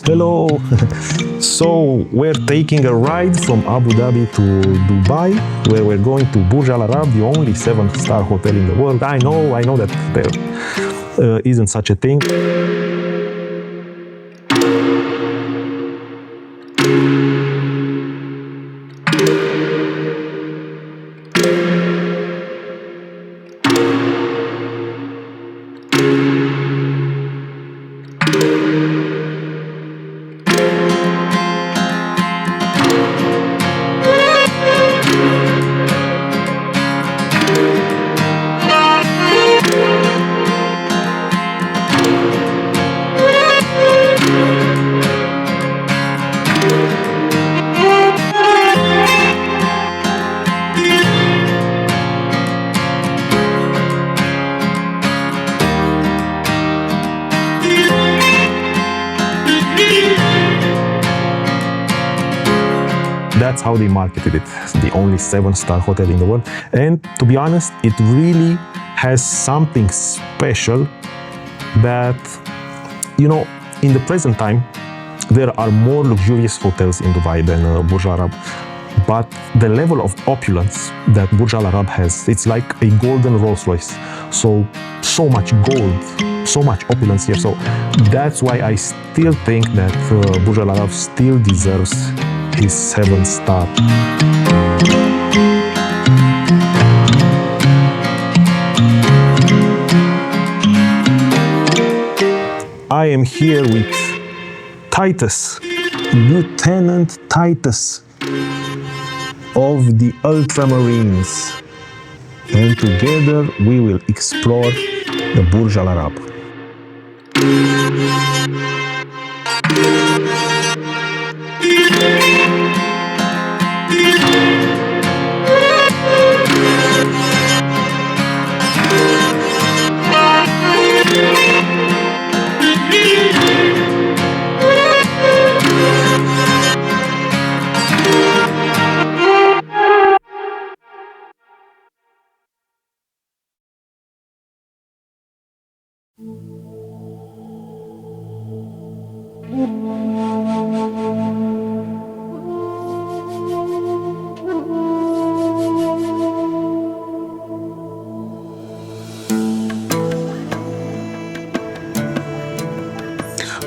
Hello! So we're taking a ride from Abu Dhabi to Dubai, where we're going to Burj Al Arab, the only 7-star hotel in the world. I know that there isn't such a thing. That's how they marketed it, the only 7-star hotel in the world. And to be honest, it really has something special that, you know, in the present time, there are more luxurious hotels in Dubai than Burj Al Arab. But the level of opulence that Burj Al Arab has, it's like a golden Rolls Royce. So much gold, so much opulence here. So that's why I still think that Burj Al Arab still deserves his 7-star. I am here with Titus, Lieutenant Titus of the Ultramarines. And together we will explore the Burj Al Arab.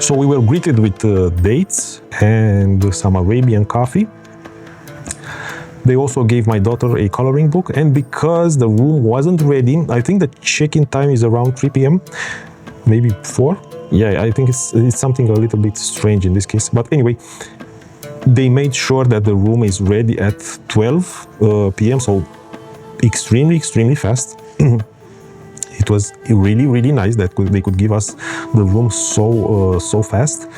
So we were greeted with dates and some Arabian coffee. They also gave my daughter a coloring book, and because the room wasn't ready, I think the check-in time is around 3 p.m., maybe 4. Yeah, I think it's something a little bit strange in this case. But anyway, they made sure that the room is ready at 12 p.m., so extremely fast. It was really nice that they could give us the room so fast.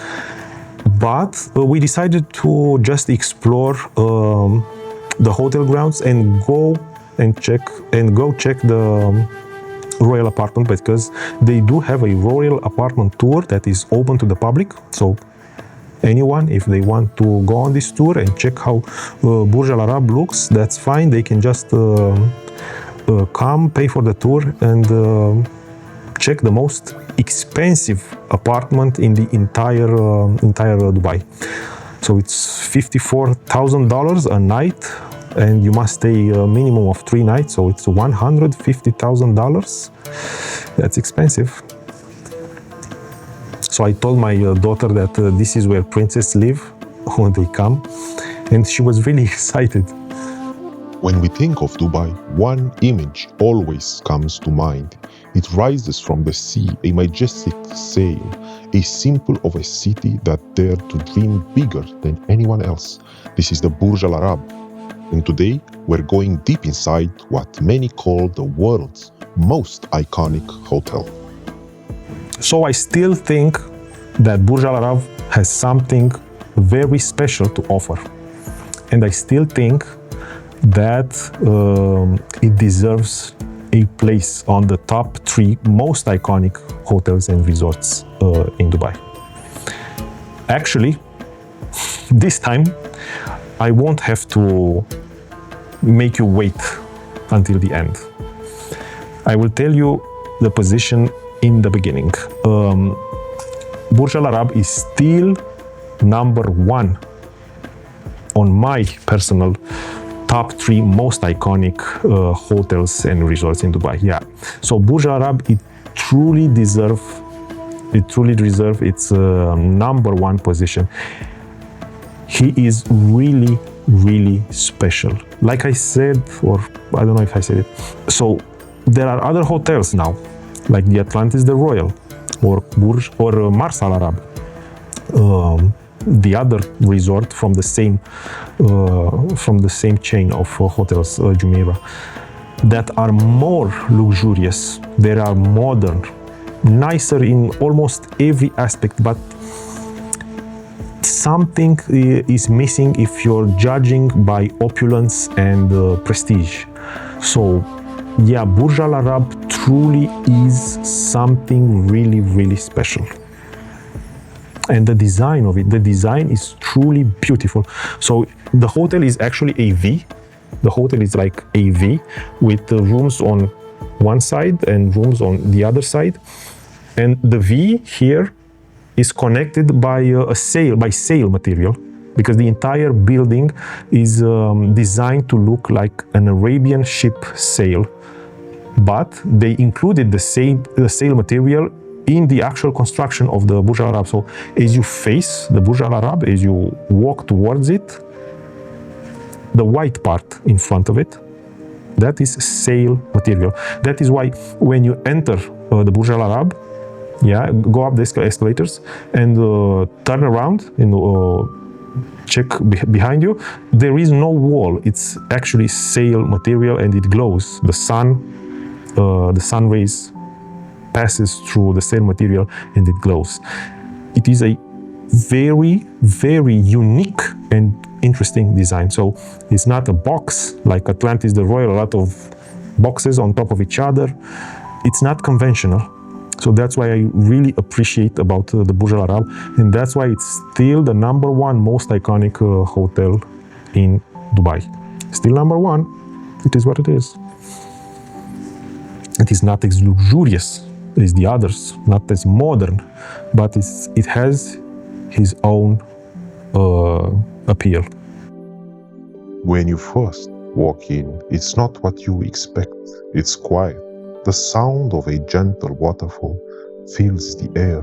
But we decided to just explore the hotel grounds and go check the royal apartment, because they do have a royal apartment tour that is open to the public. So anyone, if they want to go on this tour and check how Burj Al Arab looks, that's fine. They can just come, pay for the tour, and check the most expensive apartment in the entire Dubai. So it's $54,000 a night, and you must stay a minimum of 3 nights. So it's $150,000. That's expensive. So I told my daughter that this is where princes live when they come, and she was really excited. When we think of Dubai, one image always comes to mind. It rises from the sea, a majestic sail, a symbol of a city that dared to dream bigger than anyone else. This is the Burj Al Arab. And today, we're going deep inside what many call the world's most iconic hotel. So I still think that Burj Al Arab has something very special to offer. And I still think that it deserves a place on the top 3 most iconic hotels and resorts in Dubai. Actually, this time I won't have to make you wait until the end. I will tell you the position in the beginning. Burj Al Arab is still number one on my personal top 3 most iconic hotels and resorts in Dubai. Yeah. So Burj Al Arab, it truly deserves its number one position. He is really, really special. Like I said, or I don't know if I said it. So there are other hotels now, like the Atlantis the Royal, or Burj, or Mars Al Arab, the other resort from the same chain of hotels, Jumeirah, that are more luxurious. They are modern, nicer in almost every aspect, but something is missing if you're judging by opulence and prestige. So yeah, Burj Al Arab truly is something really, really special. And the design of it, the design is truly beautiful. So the hotel is actually a V. The hotel is like a V with rooms on one side and rooms on the other side. And the V here is connected by sail material, because the entire building is designed to look like an Arabian ship sail. But they included the sail material in the actual construction of the Burj Al Arab. So as you face the Burj Al Arab, as you walk towards it, the white part in front of it, that is sail material. That is why when you enter the Burj Al Arab, yeah, go up the escalators and turn around and check behind you, there is no wall. It's actually sail material and it glows. The sun rays passes through the sail material and it glows. It is a very, very unique and interesting design. So it's not a box like Atlantis the Royal, a lot of boxes on top of each other. It's not conventional. So that's why I really appreciate about the Burj Al Arab, and that's why it's still the number one most iconic hotel in Dubai. Still number one. It is what it is. It is not as luxurious as the others, not as modern, but it has his own appeal. When you first walk in, it's not what you expect. It's quiet. The sound of a gentle waterfall fills the air,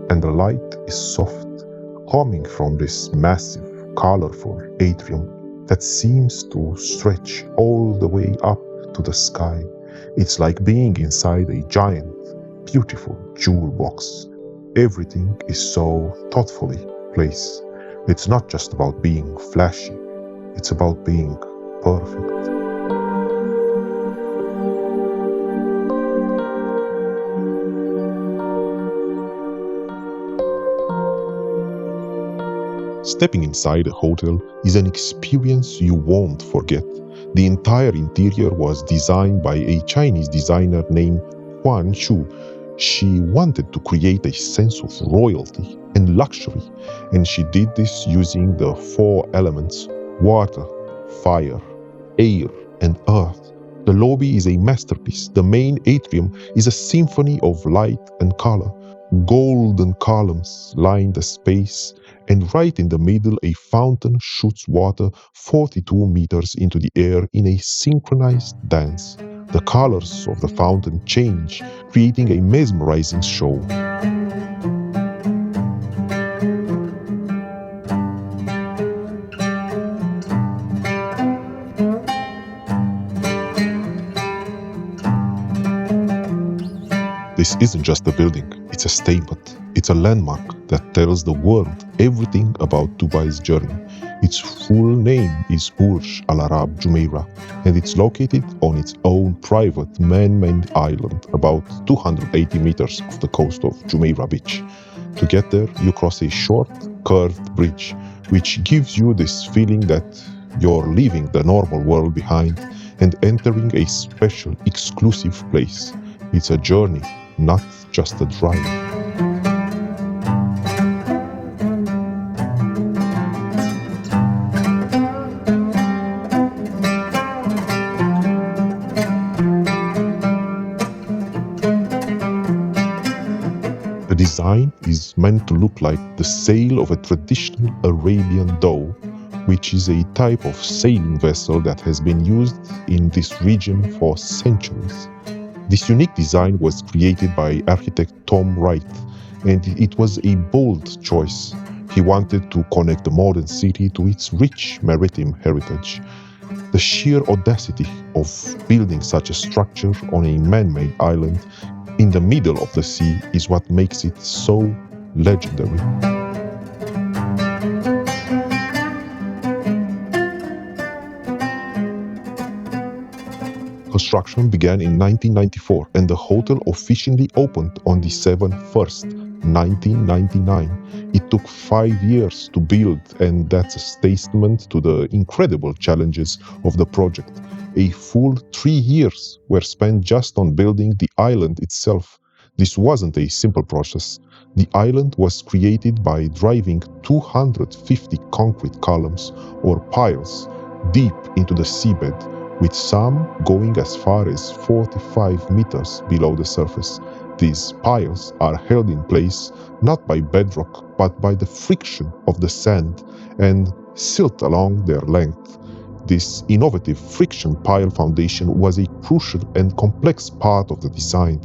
and the light is soft, coming from this massive, colorful atrium that seems to stretch all the way up to the sky. It's like being inside a giant, beautiful jewel box. Everything is so thoughtfully placed. It's not just about being flashy, it's about being perfect. Stepping inside a hotel is an experience you won't forget. The entire interior was designed by a Chinese designer named Huan Shu. She wanted to create a sense of royalty and luxury, and she did this using the 4 elements: water, fire, air, and earth. The lobby is a masterpiece. The main atrium is a symphony of light and color. Golden columns line the space, and right in the middle a fountain shoots water 42 meters into the air in a synchronized dance. The colors of the fountain change, creating a mesmerizing show. This isn't just a building, it's a statement. It's a landmark that tells the world everything about Dubai's journey. Its full name is Burj Al Arab Jumeirah, and it's located on its own private man-made island, about 280 meters off the coast of Jumeirah Beach. To get there, you cross a short, curved bridge, which gives you this feeling that you're leaving the normal world behind and entering a special, exclusive place. It's a journey, not just a drive. The design is meant to look like the sail of a traditional Arabian dhow, which is a type of sailing vessel that has been used in this region for centuries. This unique design was created by architect Tom Wright, and it was a bold choice. He wanted to connect the modern city to its rich maritime heritage. The sheer audacity of building such a structure on a man-made island in the middle of the sea is what makes it so legendary. Construction began in 1994 and the hotel officially opened on December 1st, 1999. It took 5 years to build, and that's a testament to the incredible challenges of the project. A full 3 years were spent just on building the island itself. This wasn't a simple process. The island was created by driving 250 concrete columns or piles deep into the seabed, with some going as far as 45 meters below the surface. These piles are held in place not by bedrock but by the friction of the sand and silt along their length. This innovative friction pile foundation was a crucial and complex part of the design.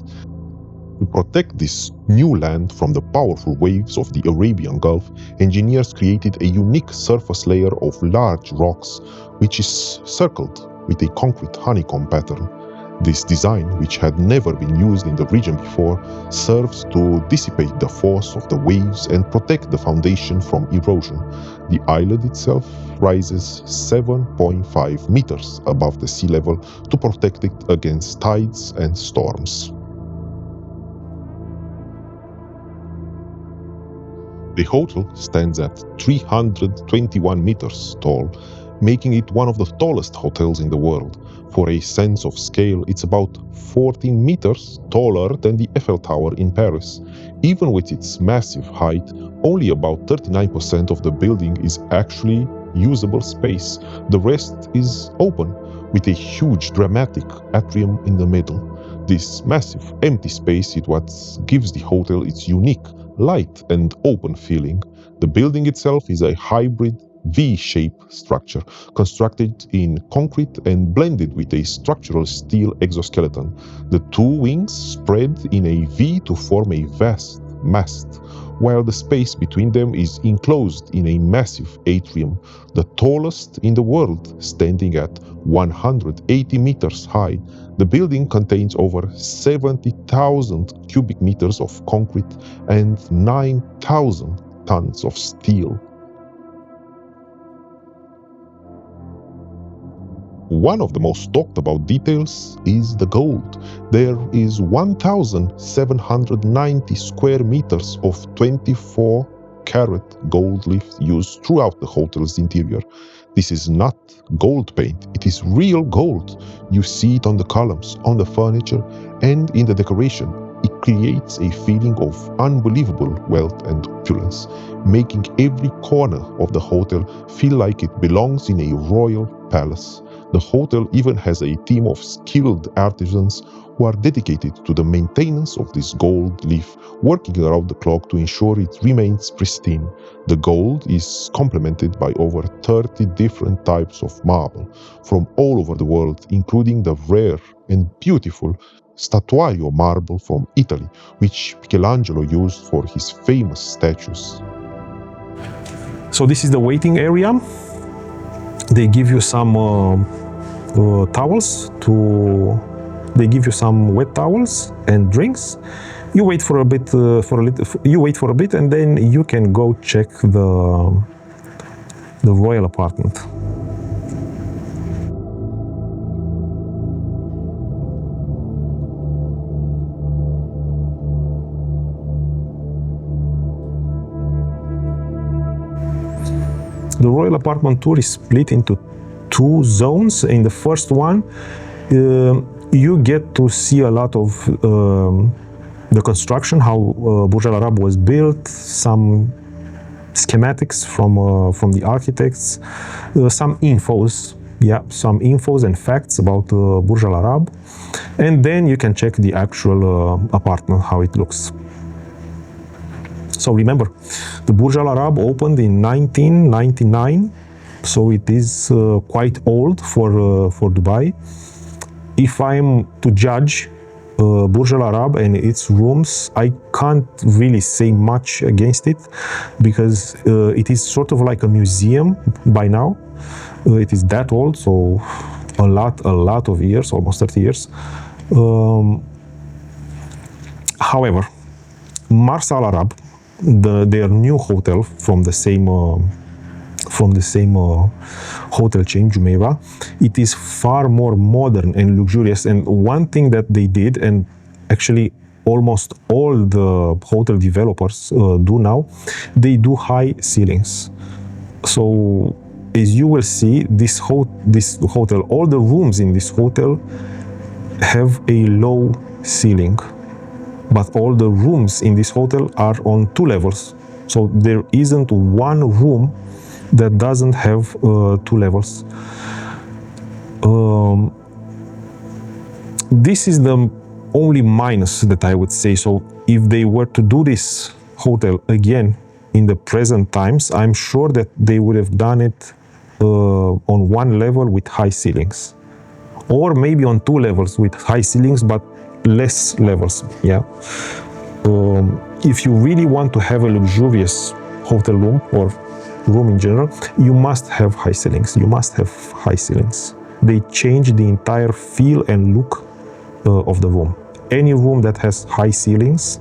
To protect this new land from the powerful waves of the Arabian Gulf, engineers created a unique surface layer of large rocks which is circled with a concrete honeycomb pattern. This design, which had never been used in the region before, serves to dissipate the force of the waves and protect the foundation from erosion. The island itself rises 7.5 meters above the sea level to protect it against tides and storms. The hotel stands at 321 meters tall, making it one of the tallest hotels in the world. For a sense of scale, it's about 14 meters taller than the Eiffel Tower in Paris. Even with its massive height, only about 39% of the building is actually usable space. The rest is open, with a huge dramatic atrium in the middle. This massive empty space is what gives the hotel its unique, light and open feeling. The building itself is a hybrid V-shaped structure constructed in concrete and blended with a structural steel exoskeleton. The two wings spread in a V to form a vast mast, while the space between them is enclosed in a massive atrium, the tallest in the world, standing at 180 meters high. The building contains over 70,000 cubic meters of concrete and 9,000 tons of steel. One of the most talked about details is the gold. There is 1,790 square meters of 24-karat gold leaf used throughout the hotel's interior. This is not gold paint, it is real gold. You see it on the columns, on the furniture, and in the decoration. It creates a feeling of unbelievable wealth and opulence, making every corner of the hotel feel like it belongs in a royal palace. The hotel even has a team of skilled artisans who are dedicated to the maintenance of this gold leaf, working around the clock to ensure it remains pristine. The gold is complemented by over 30 different types of marble from all over the world, including the rare and beautiful Statuario marble from Italy, which Michelangelo used for his famous statues. So this is the waiting area. They give you some towels they give you some wet towels and drinks. You wait for a bit, and then you can go check the royal apartment. The royal apartment tour is split into 2 zones. In the first one, you get to see a lot of the construction, how Burj Al Arab was built, some schematics from the architects, some infos and facts about Burj Al Arab, and then you can check the actual apartment, how it looks. So remember, the Burj Al Arab opened in 1999, so it is quite old for Dubai. If I'm to judge Burj Al Arab and its rooms, I can't really say much against it because it is sort of like a museum by now. It is that old, so a lot of years, almost 30 years. However, Mars Al Arab, their new hotel from the same hotel chain, Jumeirah, it is far more modern and luxurious. And one thing that they did, and actually almost all the hotel developers do now, they do high ceilings. So as you will see, this hotel, all the rooms in this hotel have a low ceiling, but all the rooms in this hotel are on 2 levels. So there isn't one room that doesn't have 2 levels. This is the only minus that I would say. So if they were to do this hotel again in the present times, I'm sure that they would have done it on 1 level with high ceilings, or maybe on 2 levels with high ceilings but less levels. Yeah. If you really want to have a luxurious hotel room or room in general, you must have high ceilings. You must have high ceilings. They change the entire feel and look of the room. Any room that has high ceilings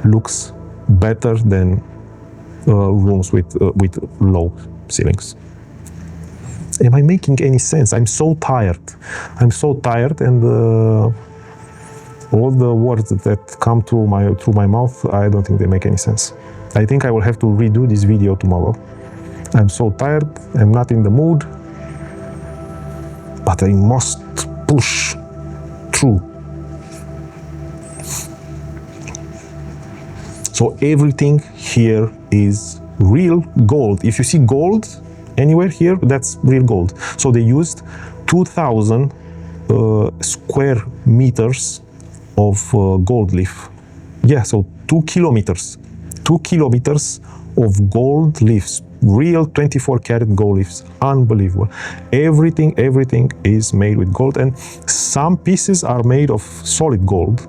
looks better than rooms with low ceilings. Am I making any sense? I'm so tired. And all the words that come through my mouth, I don't think they make any sense. I think I will have to redo this video tomorrow. I'm so tired, I'm not in the mood, but I must push through. So everything here is real gold. If you see gold anywhere here, that's real gold. So they used 2,000 square meters of gold leaf. Yeah, so 2 kilometers. 2 kilometers of gold leaves. Real 24 karat gold leaves. Unbelievable. Everything is made with gold, and some pieces are made of solid gold.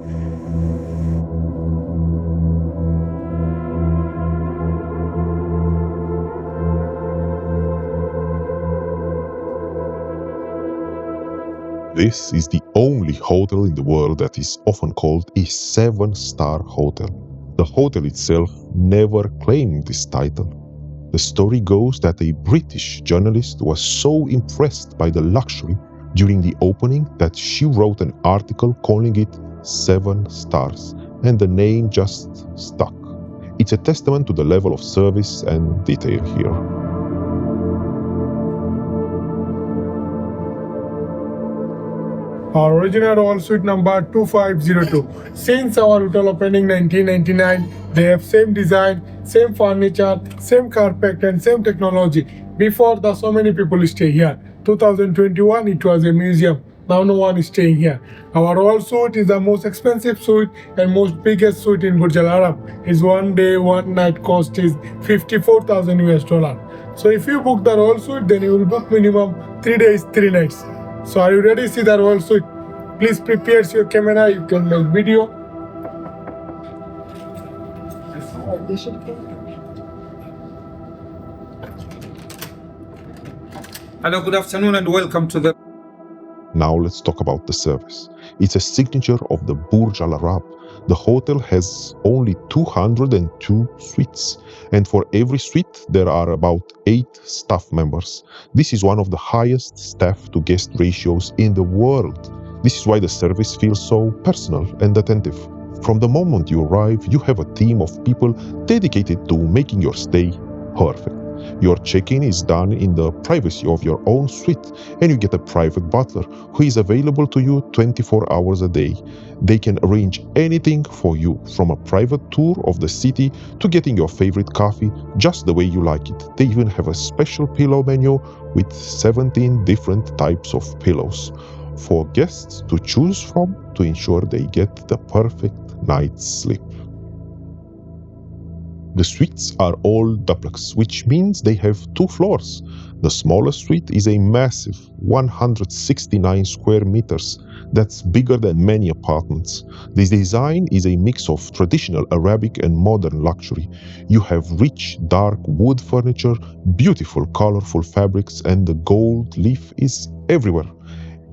This is the only hotel in the world that is often called a 7-star hotel. The hotel itself never claimed this title. The story goes that a British journalist was so impressed by the luxury during the opening that she wrote an article calling it 7 stars, and the name just stuck. It's a testament to the level of service and detail here. Our original royal suite number 2502. Since our hotel opening 1999, they have same design, same furniture, same carpet and same technology. Before that, so many people stay here. 2021, it was a museum. Now no one is staying here. Our royal suite is the most expensive suite and most biggest suite in Burj Al Arab. His 1 day, 1 night cost is 54,000 US dollar. So if you book the royal suite, then you will book minimum 3 days, 3 nights. So are you ready to see the royal suite? Please prepare your camera, you can make video. Hello, good afternoon and welcome to the... Now let's talk about the service. It's a signature of the Burj Al Arab. The hotel has only 202 suites, and for every suite there are about 8 staff members. This is one of the highest staff-to-guest ratios in the world. This is why the service feels so personal and attentive. From the moment you arrive, you have a team of people dedicated to making your stay perfect. Your check-in is done in the privacy of your own suite, and you get a private butler who is available to you 24 hours a day. They can arrange anything for you, from a private tour of the city to getting your favorite coffee just the way you like it. They even have a special pillow menu with 17 different types of pillows for guests to choose from to ensure they get the perfect night's sleep. The suites are all duplex, which means they have 2 floors. The smallest suite is a massive 169 square meters. That's bigger than many apartments. This design is a mix of traditional Arabic and modern luxury. You have rich, dark wood furniture, beautiful, colorful fabrics, and the gold leaf is everywhere.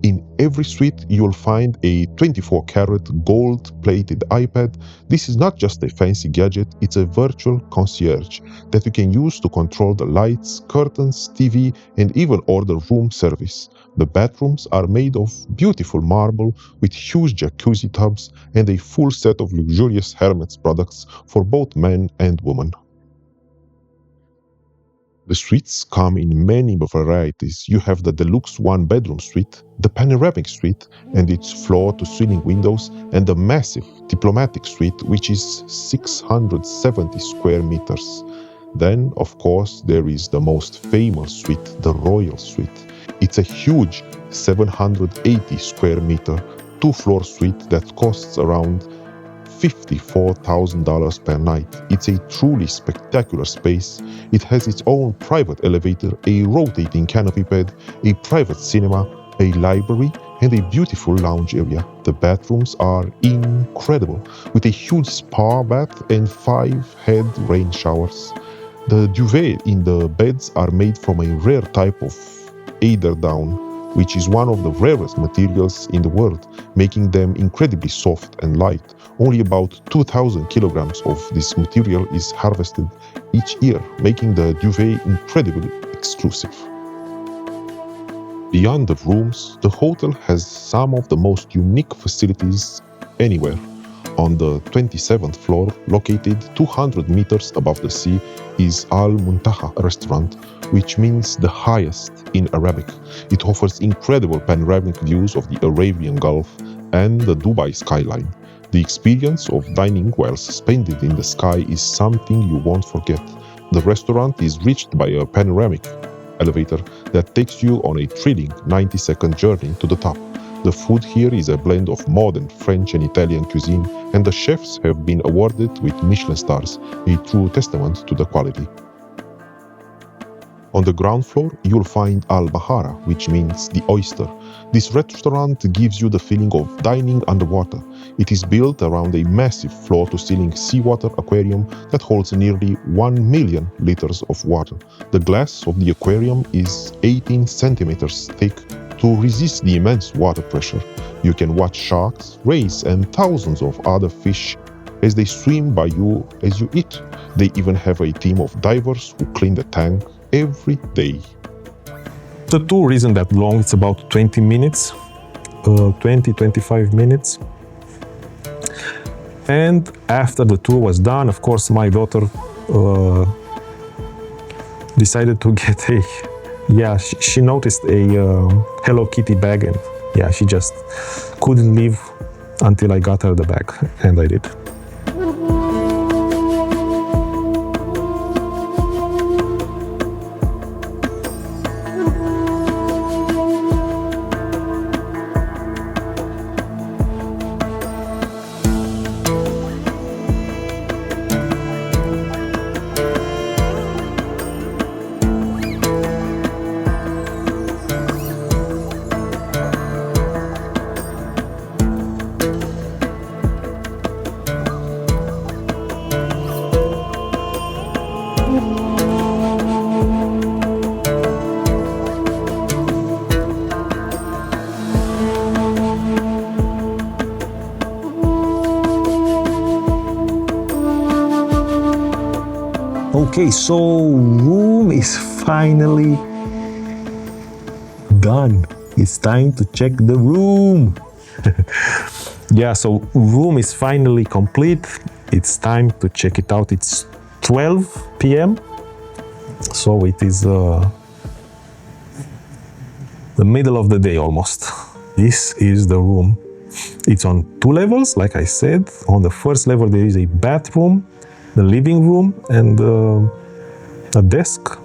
In every suite, you'll find a 24-karat gold-plated iPad. This is not just a fancy gadget, it's a virtual concierge that you can use to control the lights, curtains, TV, and even order room service. The bathrooms are made of beautiful marble with huge jacuzzi tubs and a full set of luxurious Hermes products for both men and women. The suites come in many varieties. You have the deluxe one-bedroom suite, the panoramic suite and its floor-to-ceiling windows, and the massive diplomatic suite, which is 670 square meters. Then, of course, there is the most famous suite, the royal suite. It's a huge 780 square meter, 2-floor suite that costs around $54,000 per night. It's a truly spectacular space. It has its own private elevator, a rotating canopy bed, a private cinema, a library, and a beautiful lounge area. The bathrooms are incredible, with a huge spa bath and 5 head rain showers. The duvet in the beds are made from a rare type of eider down, which is one of the rarest materials in the world, making them incredibly soft and light. Only about 2,000 kilograms of this material is harvested each year, making the duvet incredibly exclusive. Beyond the rooms, the hotel has some of the most unique facilities anywhere. On the 27th floor, located 200 meters above the sea, is Al Muntaha restaurant, which means the highest in Arabic. It offers incredible panoramic views of the Arabian Gulf and the Dubai skyline. The experience of dining while suspended in the sky is something you won't forget. The restaurant is reached by a panoramic elevator that takes you on a thrilling 90-second journey to the top. The food here is a blend of modern French and Italian cuisine, and the chefs have been awarded with Michelin stars, a true testament to the quality. On the ground floor, you'll find Al Mahara, which means the oyster. This restaurant gives you the feeling of dining underwater. It is built around a massive floor-to-ceiling seawater aquarium that holds nearly 1 million liters of water. The glass of the aquarium is 18 centimeters thick to resist the immense water pressure. You can watch sharks, rays, and thousands of other fish as they swim by you as you eat. They even have a team of divers who clean the tank every day. The tour isn't that long, it's about 20 minutes, 20-25 minutes. And after the tour was done, of course, my daughter decided to get she noticed a Hello Kitty bag, and she just couldn't leave until I got her the bag, and I did. Okay, so room is finally done. It's time to check the room. So room is finally complete. It's time to check it out. It's 12 p.m. So it is the middle of the day almost. This is the room. It's on 2 levels, like I said. On the first level there is a bathroom, the living room, and a desk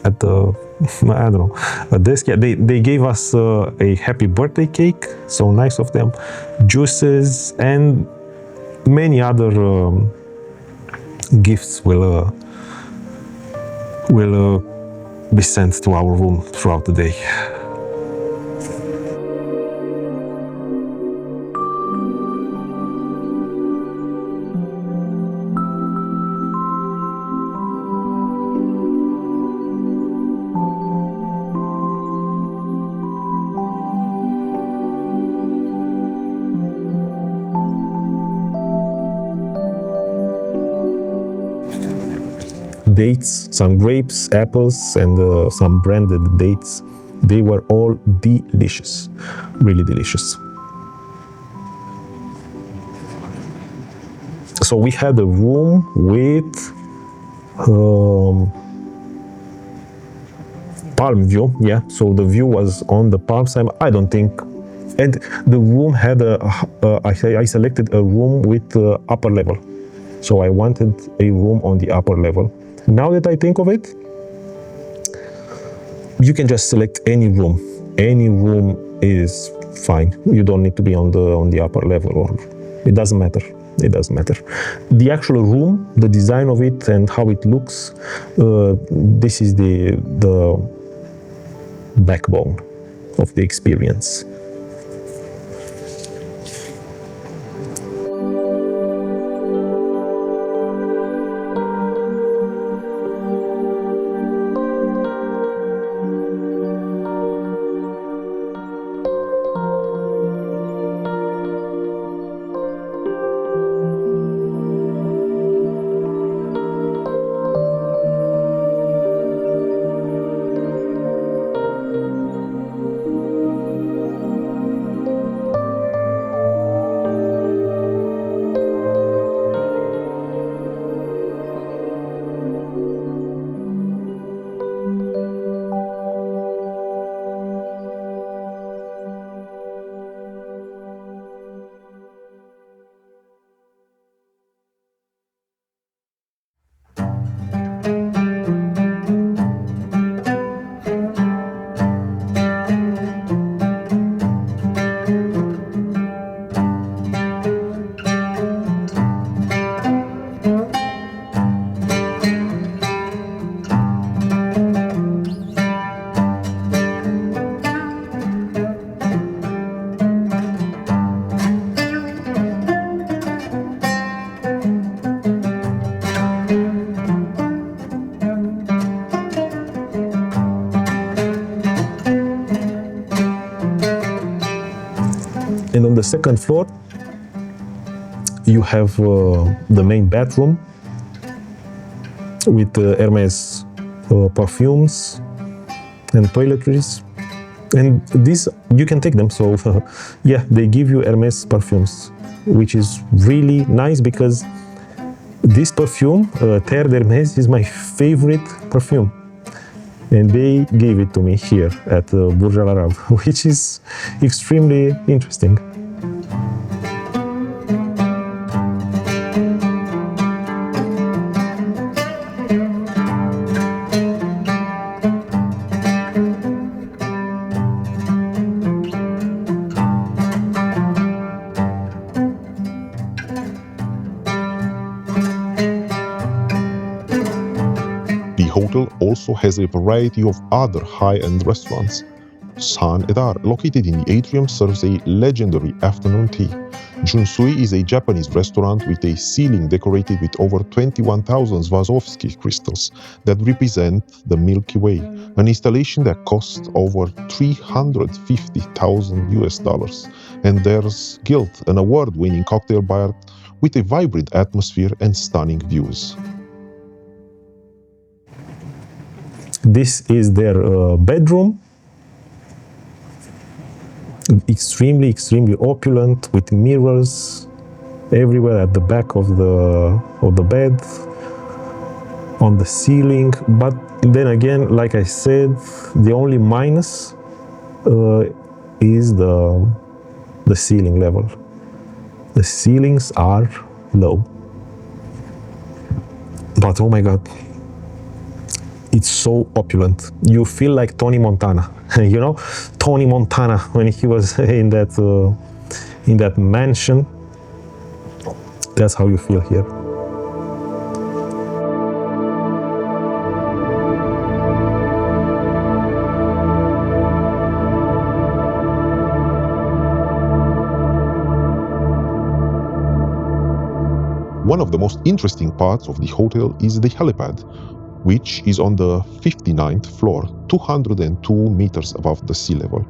at the, I don't know, a desk. They gave us a happy birthday cake, so nice of them, juices, and many other gifts will be sent to our room throughout the day. Dates, some grapes, apples, and some branded dates. They were all delicious, really delicious. So we had a room with palm view, yeah. So the view was on the palm side. I don't think, and the room had I selected a room with upper level. So I wanted a room on the upper level. Now that I think of it, you can just select any room. Any room is fine. You don't need to be on the upper level, or it doesn't matter. It doesn't matter. The actual room, the design of it and how it looks, this is the backbone of the experience. And on the second floor, you have the main bathroom with Hermes perfumes and toiletries. And these, you can take them. So yeah, they give you Hermes perfumes, which is really nice because this perfume, Terre d'Hermes, is my favorite perfume. And they gave it to me here at Burj Al Arab, which is extremely interesting. The hotel also has a variety of other high-end restaurants. San Edar, located in the atrium, serves a legendary afternoon tea. Junsui is a Japanese restaurant with a ceiling decorated with over 21,000 Swarovski crystals that represent the Milky Way, an installation that cost over $350,000. And there's Guild, an award-winning cocktail bar with a vibrant atmosphere and stunning views. This is their bedroom. Extremely opulent, with mirrors everywhere at the back of the bed, on the ceiling. But then again, like I said, the only minus is the ceiling level. The ceilings are low. But oh my God, it's so opulent. You feel like Tony Montana. You know, Tony Montana when he was in that mansion. That's how you feel here. One of the most interesting parts of the hotel is the helipad, which is on the 59th floor, 202 meters above the sea level.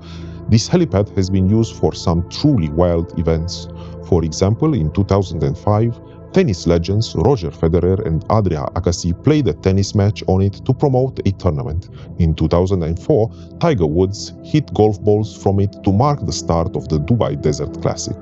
This helipad has been used for some truly wild events. For example, in 2005, tennis legends Roger Federer and Adria Agassi played a tennis match on it to promote a tournament. In 2004, Tiger Woods hit golf balls from it to mark the start of the Dubai Desert Classic.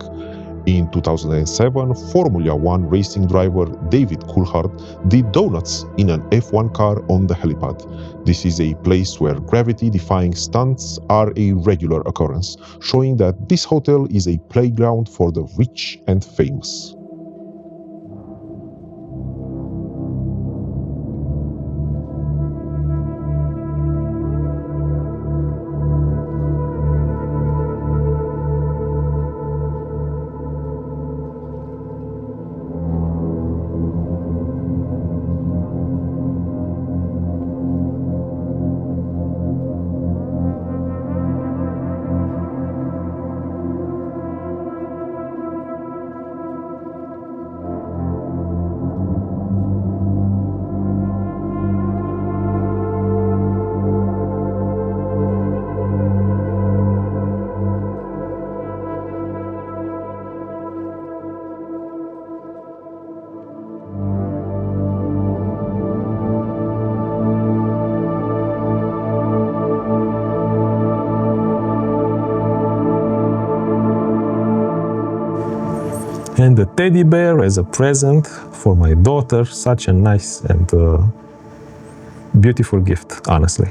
In 2007, Formula One racing driver David Coulthard did donuts in an F1 car on the helipad. This is a place where gravity-defying stunts are a regular occurrence, showing that this hotel is a playground for the rich and famous. And the teddy bear as a present for my daughter. Such a nice and beautiful gift, honestly.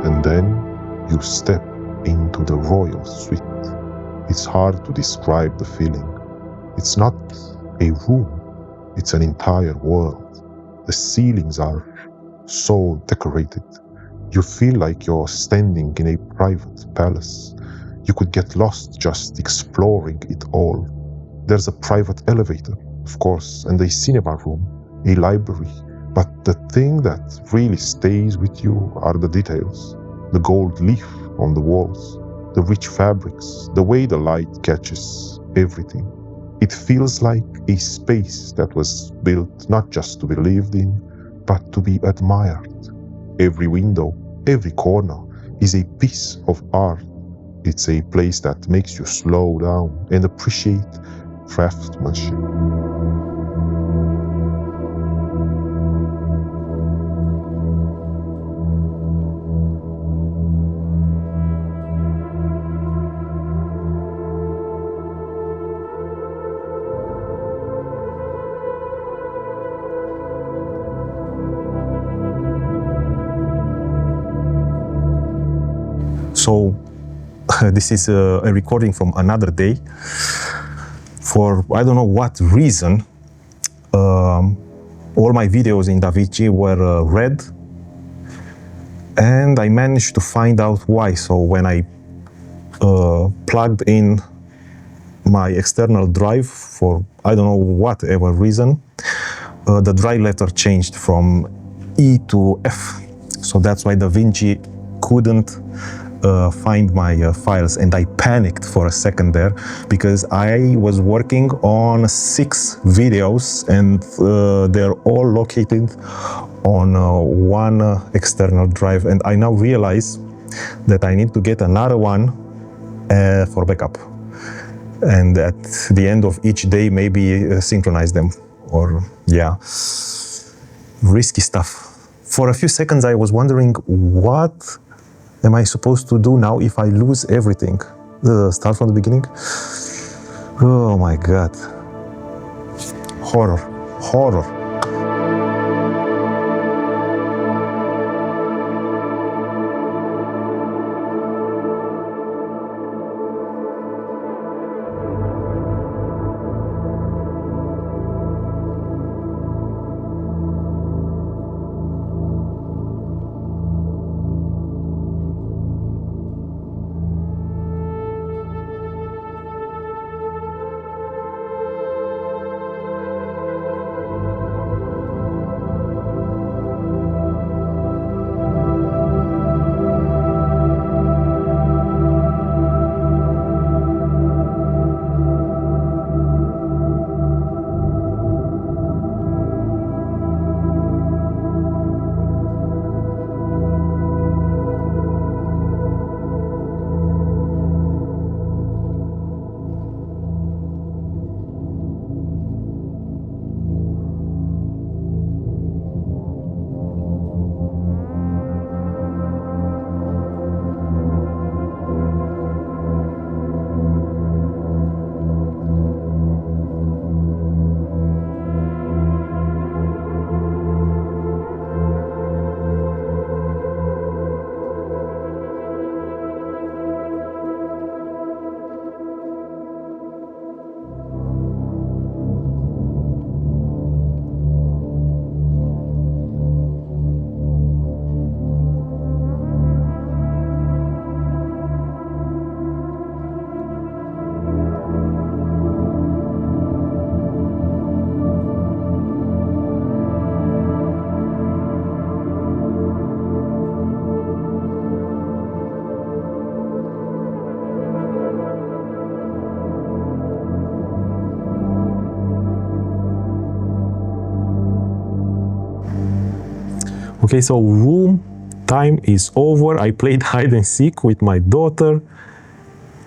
And then you step into the royal suite. It's hard to describe the feeling. It's not a room, it's an entire world. The ceilings are so decorated. You feel like you're standing in a private palace. You could get lost just exploring it all. There's a private elevator, of course, and a cinema room, a library. But the thing that really stays with you are the details. The gold leaf on the walls, the rich fabrics, the way the light catches everything. It feels like a space that was built not just to be lived in, but to be admired. Every window, every corner is a piece of art. It's a place that makes you slow down and appreciate craftsmanship. So this is a recording from another day. For I don't know what reason, all my videos in DaVinci were red, and I managed to find out why. So when I plugged in my external drive for I don't know whatever reason, the drive letter changed from E to F. So that's why DaVinci couldn't find my files, and I panicked for a second there because I was working on 6 videos and they're all located on one external drive, and I now realize that I need to get another one for backup, and at the end of each day maybe synchronize them, or yeah, risky stuff. For a few seconds I was wondering, what am I supposed to do now if I lose everything? Start from the beginning? Oh my God. Horror. Horror. Okay, so room time is over. I played hide and seek with my daughter,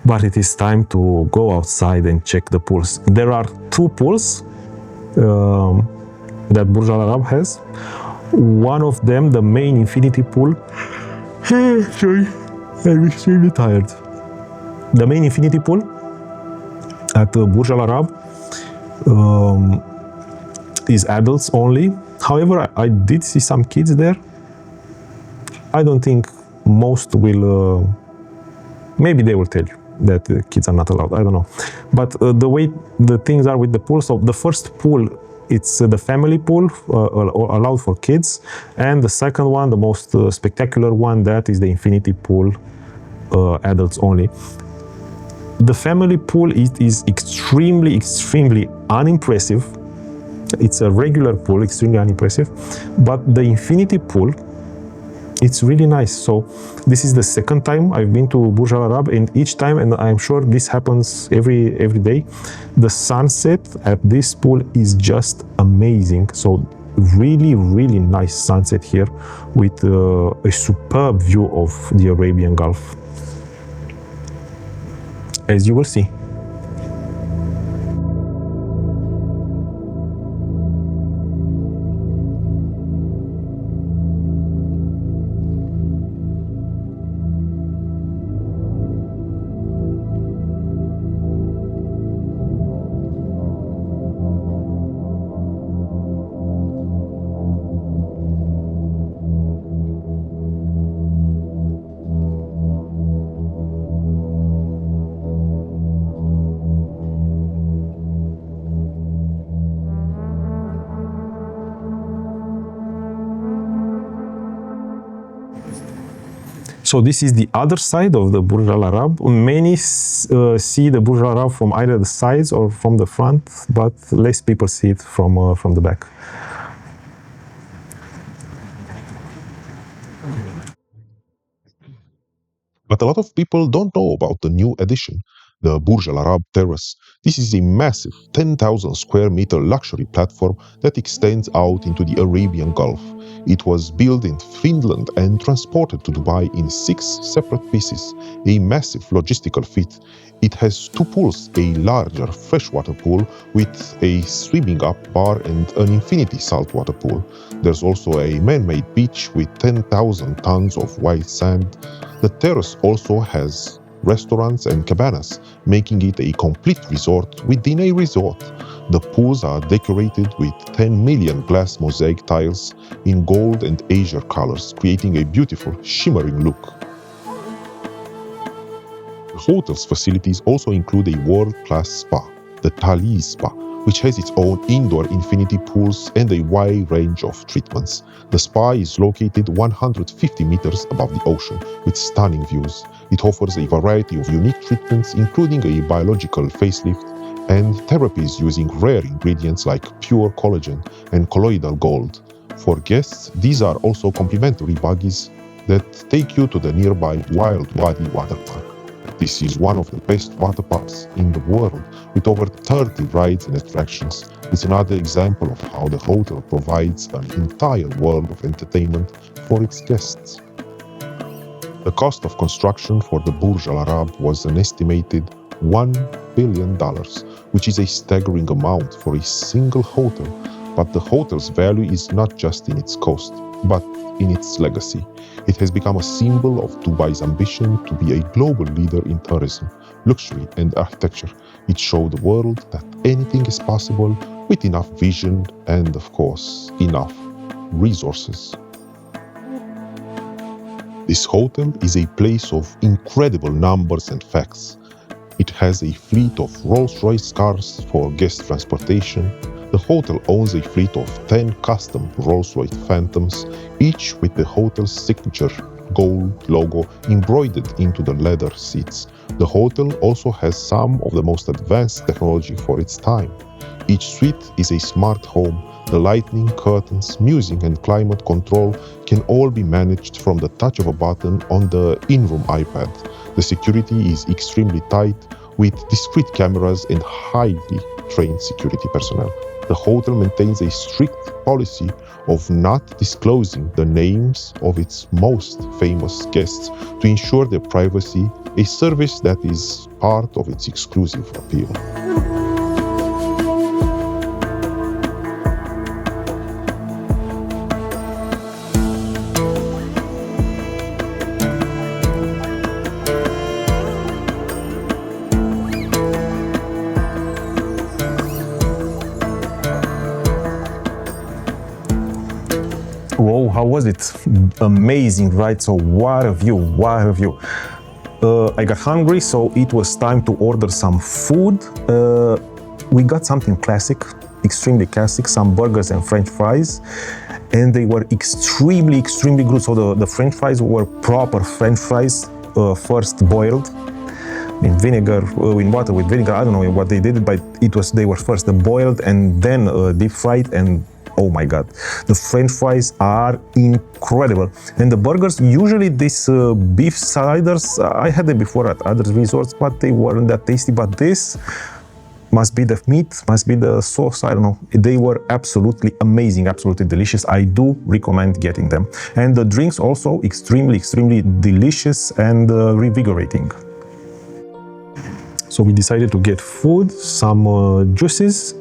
but it is time to go outside and check the pools. There are two pools that Burj Al Arab has. One of them, the main infinity pool. Sorry, I'm extremely tired. The main infinity pool at Burj Al Arab is adults only. However, I did see some kids there. I don't think most will, maybe they will tell you that kids are not allowed, I don't know. But the way the things are with the pool, so the first pool, it's the family pool, allowed for kids. And the second one, the most spectacular one, that is the infinity pool, adults only. The family pool is extremely, extremely unimpressive. It's a regular pool, extremely unimpressive. But the infinity pool, it's really nice. So this is the second time I've been to Burj Al Arab, and each time, and I'm sure this happens every day, the sunset at this pool is just amazing. So really, really nice sunset here with a superb view of the Arabian Gulf, as you will see. So this is the other side of the Burj Al Arab. Many see the Burj Al Arab from either the sides or from the front, but less people see it from the back. But a lot of people don't know about the new addition, the Burj Al Arab Terrace. This is a massive 10,000 square meter luxury platform that extends out into the Arabian Gulf. It was built in Finland and transported to Dubai in 6 separate pieces, a massive logistical feat. It has 2 pools, a larger freshwater pool with a swimming up bar and an infinity saltwater pool. There's also a man-made beach with 10,000 tons of white sand. The terrace also has restaurants and cabanas, making it a complete resort within a resort. The pools are decorated with 10 million glass mosaic tiles in gold and azure colors, creating a beautiful, shimmering look. The hotel's facilities also include a world-class spa, the Talise Spa, which has its own indoor infinity pools and a wide range of treatments. The spa is located 150 meters above the ocean, with stunning views. It offers a variety of unique treatments, including a biological facelift and therapies using rare ingredients like pure collagen and colloidal gold. For guests, these are also complimentary buggies that take you to the nearby Wild Wadi water park. This is one of the best water parks in the world, with over 30 rides and attractions. It's another example of how the hotel provides an entire world of entertainment for its guests. The cost of construction for the Burj Al Arab was an estimated $1 billion, which is a staggering amount for a single hotel. But the hotel's value is not just in its cost, but in its legacy. It has become a symbol of Dubai's ambition to be a global leader in tourism, luxury and architecture. It showed the world that anything is possible with enough vision and, of course, enough resources. This hotel is a place of incredible numbers and facts. It has a fleet of Rolls-Royce cars for guest transportation. The hotel owns a fleet of 10 custom Rolls-Royce Phantoms, each with the hotel's signature gold logo embroidered into the leather seats. The hotel also has some of the most advanced technology for its time. Each suite is a smart home. The lighting, curtains, music and climate control can all be managed from the touch of a button on the in-room iPad. The security is extremely tight, with discreet cameras and highly trained security personnel. The hotel maintains a strict policy of not disclosing the names of its most famous guests to ensure their privacy, a service that is part of its exclusive appeal. Whoa, how was it? Amazing, right? So what a view, what a view. I got hungry, so it was time to order some food. We got something classic, extremely classic, some burgers and French fries. And they were extremely, extremely good. So the French fries were proper French fries, first boiled in vinegar, in water with vinegar. I don't know what they did, but they were first boiled and then deep fried, and oh my god, the French fries are incredible. And the burgers, usually these beef sliders, I had them before at other resorts, but they weren't that tasty. But this must be the meat, must be the sauce, I don't know. They were absolutely amazing, absolutely delicious. I do recommend getting them. And the drinks also extremely, extremely delicious and revigorating. So we decided to get food, some juices,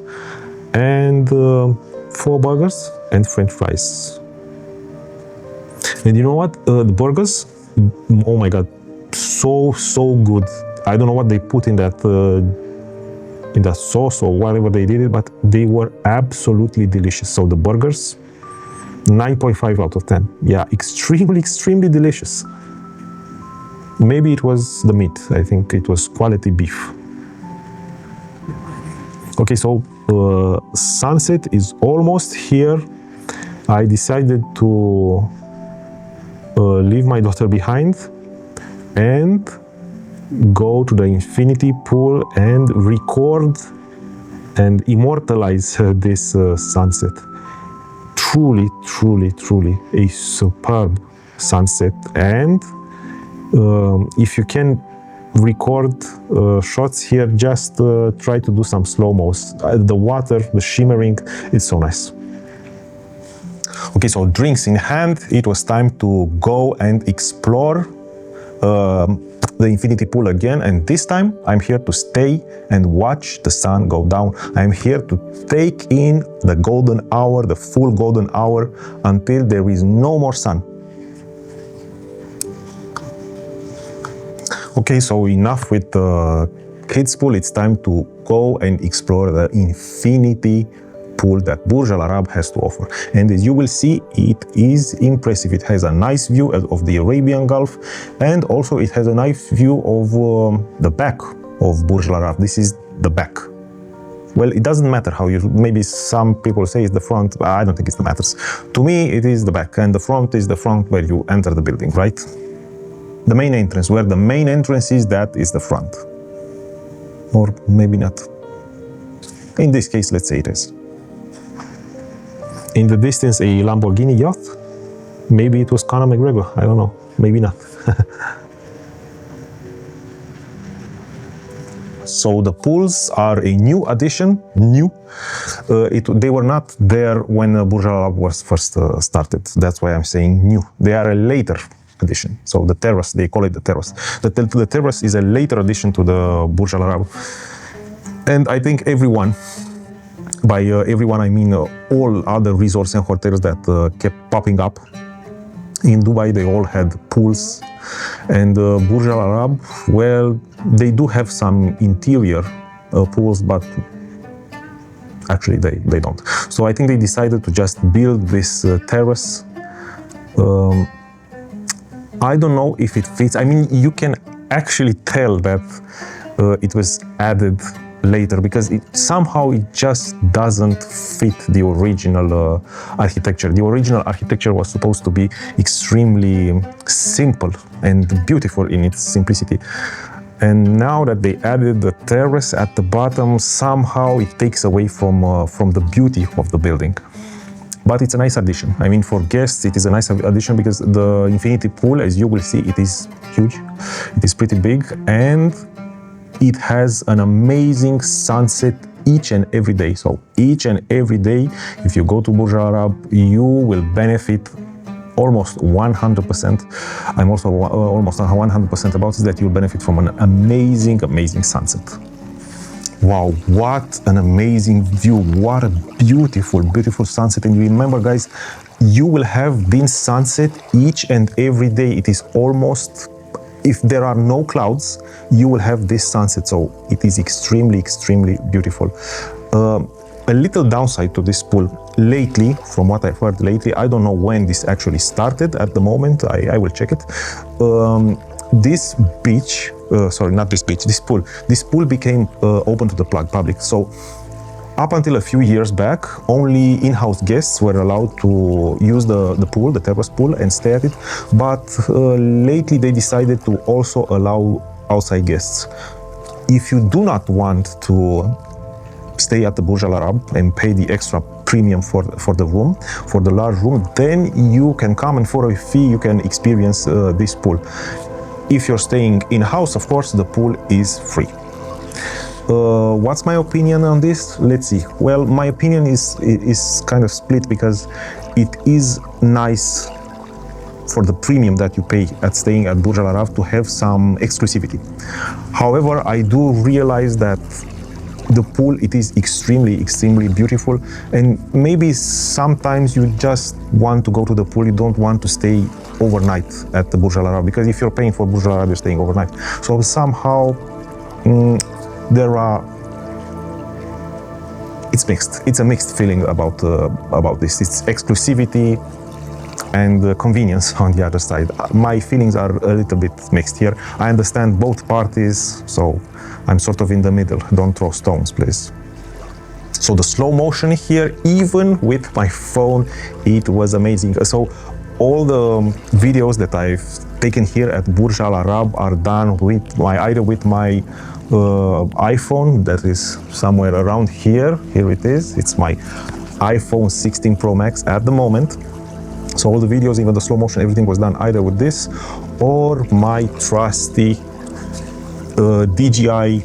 and 4 burgers and French fries. And you know what? The burgers, oh my god, so good. I don't know what they put in that sauce or whatever they did it, but they were absolutely delicious. So the burgers, 9.5 out of 10. Yeah, extremely, extremely delicious. Maybe it was the meat. I think it was quality beef. Okay, so sunset is almost here. I decided to leave my daughter behind and go to the infinity pool and record and immortalize this sunset. Truly, truly, truly a superb sunset. And if you can record shots here, just try to do some slow-mos. The water, the shimmering, it's so nice. Okay, so drinks in hand, it was time to go and explore the infinity pool again, and this time I'm here to stay and watch the sun go down. I'm here to take in the golden hour, the full golden hour, until there is no more sun. Okay, so enough with the kids pool. It's time to go and explore the infinity pool that Burj Al Arab has to offer. And as you will see, it is impressive. It has a nice view of the Arabian Gulf, and also it has a nice view of the back of Burj Al Arab. This is the back. Well, it doesn't matter how you, maybe some people say it's the front, but I don't think it matters. To me, it is the back, and the front is the front where you enter the building, right? The main entrance, where the main entrance is, that is the front. Or maybe not. In this case, let's say it is. In the distance, a Lamborghini yacht. Maybe it was Conor McGregor, I don't know, maybe not. So the pools are a new addition, they were not there when Burj Al Arab was first started. That's why I'm saying new. They are a later addition. So the Terrace, they call it the Terrace. The Terrace is a later addition to the Burj Al Arab. And I think everyone, by everyone I mean all other resorts and hotels that kept popping up in Dubai, they all had pools. And Burj Al Arab, well, they do have some interior pools, but actually they don't. So I think they decided to just build this terrace. I don't know if it fits. I mean, you can actually tell that it was added later, because somehow it just doesn't fit the original architecture. The original architecture was supposed to be extremely simple and beautiful in its simplicity. And now that they added the terrace at the bottom, somehow it takes away from the beauty of the building. But it's a nice addition. I mean, for guests, it is a nice addition because the infinity pool, as you will see, it is huge. It is pretty big, and it has an amazing sunset each and every day. So each and every day, if you go to Burj Al Arab, you will benefit almost 100%. I'm also almost 100% about it, that you'll benefit from an amazing, amazing sunset. Wow, what an amazing view. What a beautiful, beautiful sunset. And remember, guys, you will have this sunset each and every day. It is almost, if there are no clouds, you will have this sunset. So it is extremely, extremely beautiful. A little downside to this pool lately, from what I've heard lately, I don't know when this actually started at the moment, I will check it. This beach, sorry, not this beach, this pool became open to the public. So up until a few years back, only in-house guests were allowed to use the pool, the terrace pool, and stay at it. But lately they decided to also allow outside guests. If you do not want to stay at the Burj Al Arab and pay the extra premium for the room, for the large room, then you can come, and for a fee you can experience this pool. If you're staying in-house, of course, the pool is free. What's my opinion on this? Let's see. Well, my opinion is kind of split, because it is nice for the premium that you pay at staying at Burj Al Arab to have some exclusivity. However, I do realize that the pool, it is extremely, extremely beautiful, and maybe sometimes you just want to go to the pool, you don't want to stay overnight at the Burj Al Arab, because if you're paying for Burj Al Arab, you're staying overnight. So somehow it's mixed. It's a mixed feeling about this. It's exclusivity and convenience on the other side. My feelings are a little bit mixed here. I understand both parties, so I'm sort of in the middle. Don't throw stones, please. So the slow motion here, even with my phone, it was amazing. So all the videos that I've taken here at Burj Al Arab are done with either with my iPhone, that is somewhere around here. Here it is. It's my iPhone 16 Pro Max at the moment. So all the videos, even the slow motion, everything was done either with this or my trusty DJI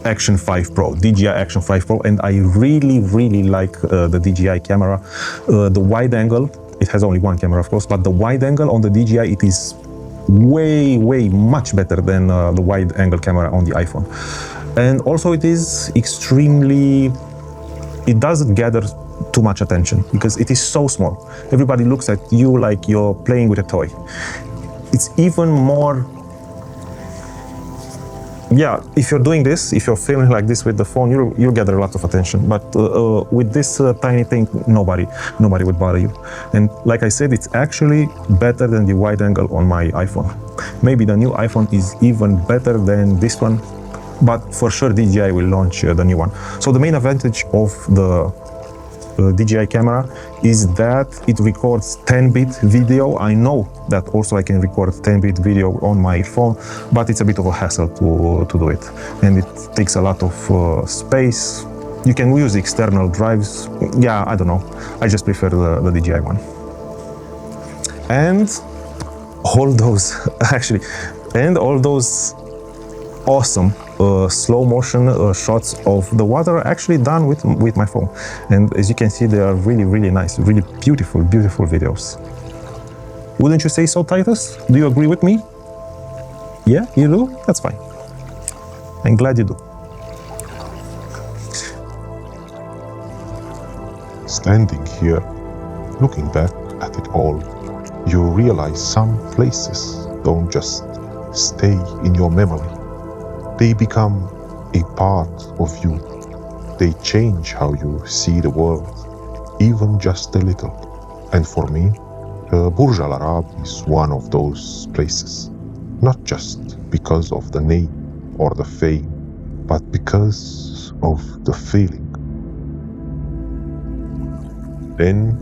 Action 5 Pro, and I really, really like the DJI camera. The wide angle, it has only one camera, of course, but the wide angle on the DJI, it is way, way much better than the wide angle camera on the iPhone. And also it is extremely, it doesn't gather too much attention because it is so small. Everybody looks at you like you're playing with a toy. It's even more, yeah, if you're doing this, if you're filming like this with the phone, you'll gather a lot of attention. But with this tiny thing, nobody would bother you. And like I said, it's actually better than the wide angle on my iPhone. Maybe the new iPhone is even better than this one, but for sure DJI will launch the new one. So the main advantage of the DJI camera is that it records 10-bit video. I know that also I can record 10-bit video on my phone, but it's a bit of a hassle to do it, and it takes a lot of space. You can use external drives. Yeah, I don't know. I just prefer the DJI one. And all those awesome slow motion shots of the water are actually done with my phone, and as you can see, they are really, really nice, really beautiful videos. Wouldn't you say so, Titus? Do you agree with me? Yeah, you do? That's fine. I'm glad you do. Standing here, looking back at it all, you realize some places don't just stay in your memory. They become a part of you. They change how you see the world, even just a little. And for me, Burj Al Arab is one of those places. Not just because of the name or the fame, but because of the feeling. Then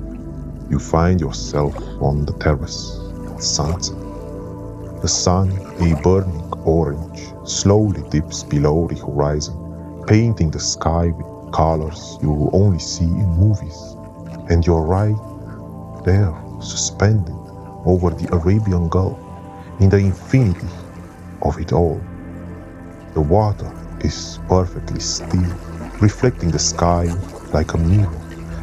you find yourself on the terrace at sunset. The sun, a burning orange, slowly dips below the horizon, painting the sky with colors you only see in movies. And you're right there, suspended over the Arabian Gulf, in the infinity of it all. The water is perfectly still, reflecting the sky like a mirror,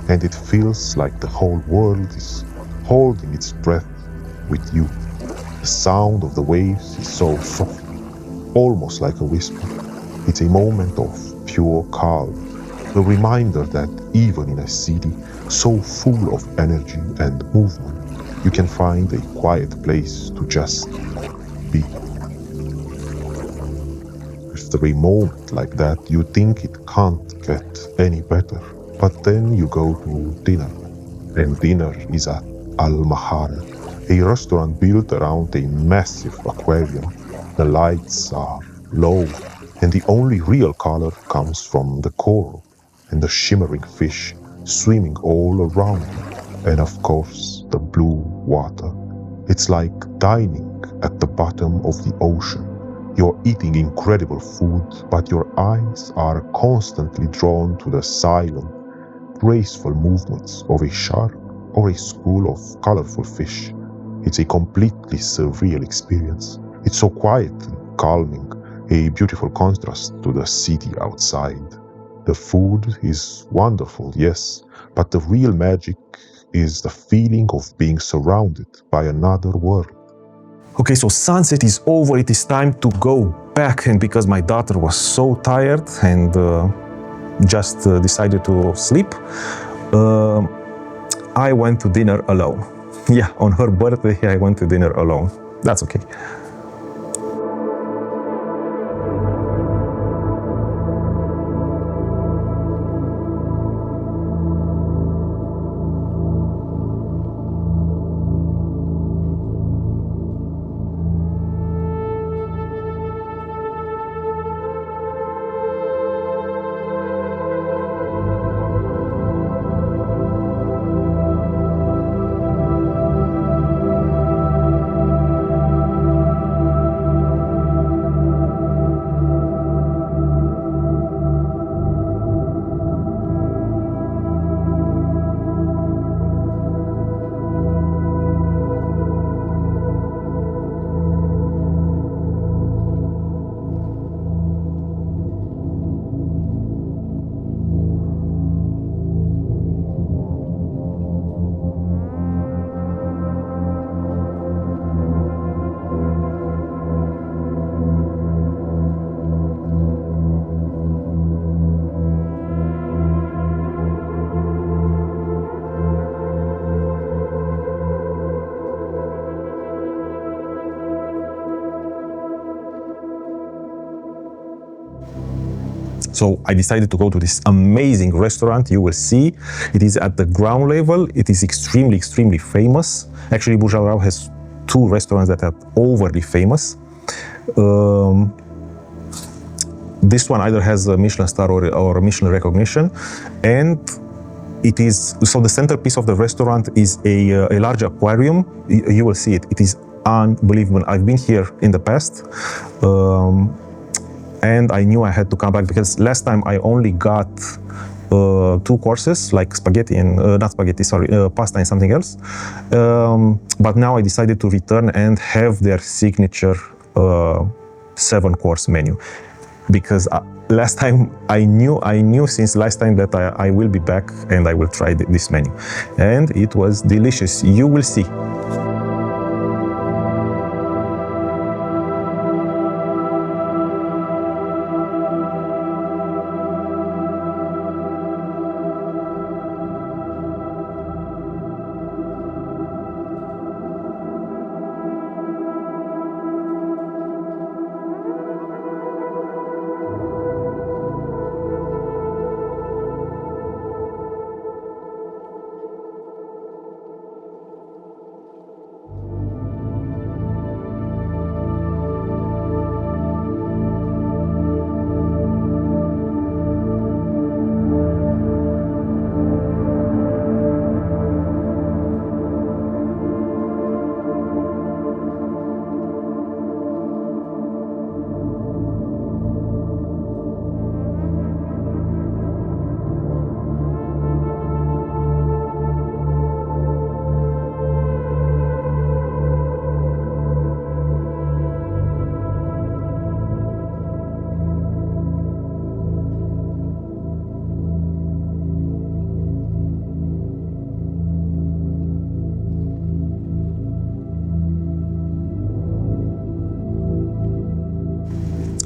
and it feels like the whole world is holding its breath with you. The sound of the waves is so soft, almost like a whisper. It's a moment of pure calm, a reminder that even in a city so full of energy and movement, you can find a quiet place to just be. After a moment like that, you think it can't get any better, but then you go to dinner, and dinner is at Al Mahara, a restaurant built around a massive aquarium. The lights are low, and the only real color comes from the coral and the shimmering fish swimming all around you, and of course the blue water. It's like dining at the bottom of the ocean. You're eating incredible food, but your eyes are constantly drawn to the silent, graceful movements of a shark or a school of colorful fish. It's a completely surreal experience. It's so quiet and calming, a beautiful contrast to the city outside. The food is wonderful, yes, but the real magic is the feeling of being surrounded by another world. Okay, so sunset is over. It is time to go back. And because my daughter was so tired and just decided to sleep, I went to dinner alone. Yeah, on her birthday, I went to dinner alone. That's okay. So I decided to go to this amazing restaurant. You will see it is at the ground level. It is extremely, extremely famous. Actually, Burj Al Arab has two restaurants that are overly famous. This one either has a Michelin star or a Michelin recognition. And it is, so the centerpiece of the restaurant is a large aquarium. You will see it. It is unbelievable. I've been here in the past. And I knew I had to come back because last time I only got two courses, like spaghetti and not spaghetti, sorry, pasta and something else. But now I decided to return and have their signature 7-course menu, because last time I knew since last time that I will be back and I will try this menu, and it was delicious. You will see.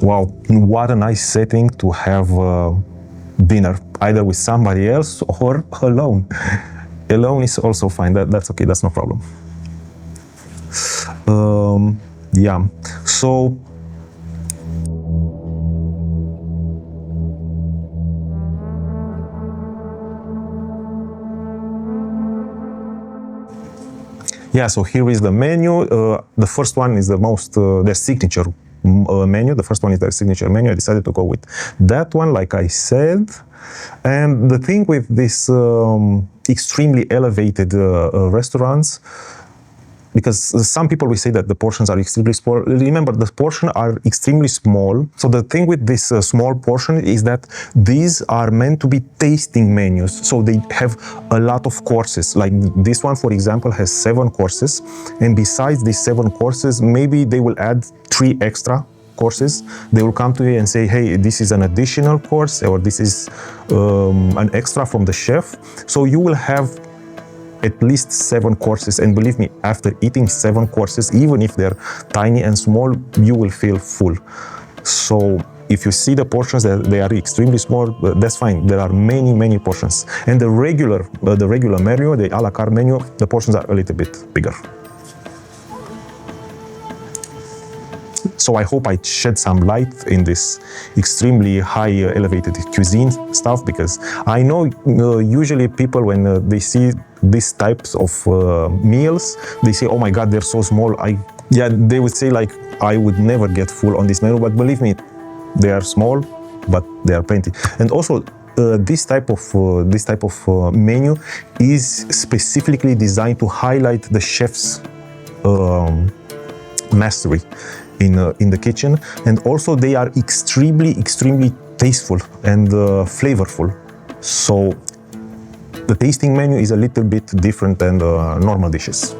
Wow, what a nice setting to have dinner, either with somebody else or alone. Alone is also fine, that's okay, that's no problem. Yeah, so yeah, so here is the menu. The first one is their signature menu. The first one is their signature menu. I decided to go with that one, like I said. And the thing with this extremely elevated restaurants, because some people will say that the portions are extremely small. Remember, the portions are extremely small. So the thing with this small portion is that these are meant to be tasting menus. So they have a lot of courses. Like this one, for example, has 7 courses. And besides these 7 courses, maybe they will add 3 extra courses. They will come to you and say, hey, this is an additional course, or this is an extra from the chef. So you will have at least 7 courses, and believe me, after eating 7 courses, even if they're tiny and small, you will feel full. So if you see the portions that they are extremely small, that's fine. There are many portions. And the regular menu, the a la carte menu, the portions are a little bit bigger. So I hope I shed some light in this extremely high elevated cuisine stuff, because I know usually people, when they see these types of meals, they say, oh my God, they're so small. They would say like, I would never get full on this menu, but believe me, they are small, but they are plenty. And also, this type of menu is specifically designed to highlight the chef's mastery in the kitchen, and also they are extremely tasteful and flavorful. So the tasting menu is a little bit different than the normal dishes.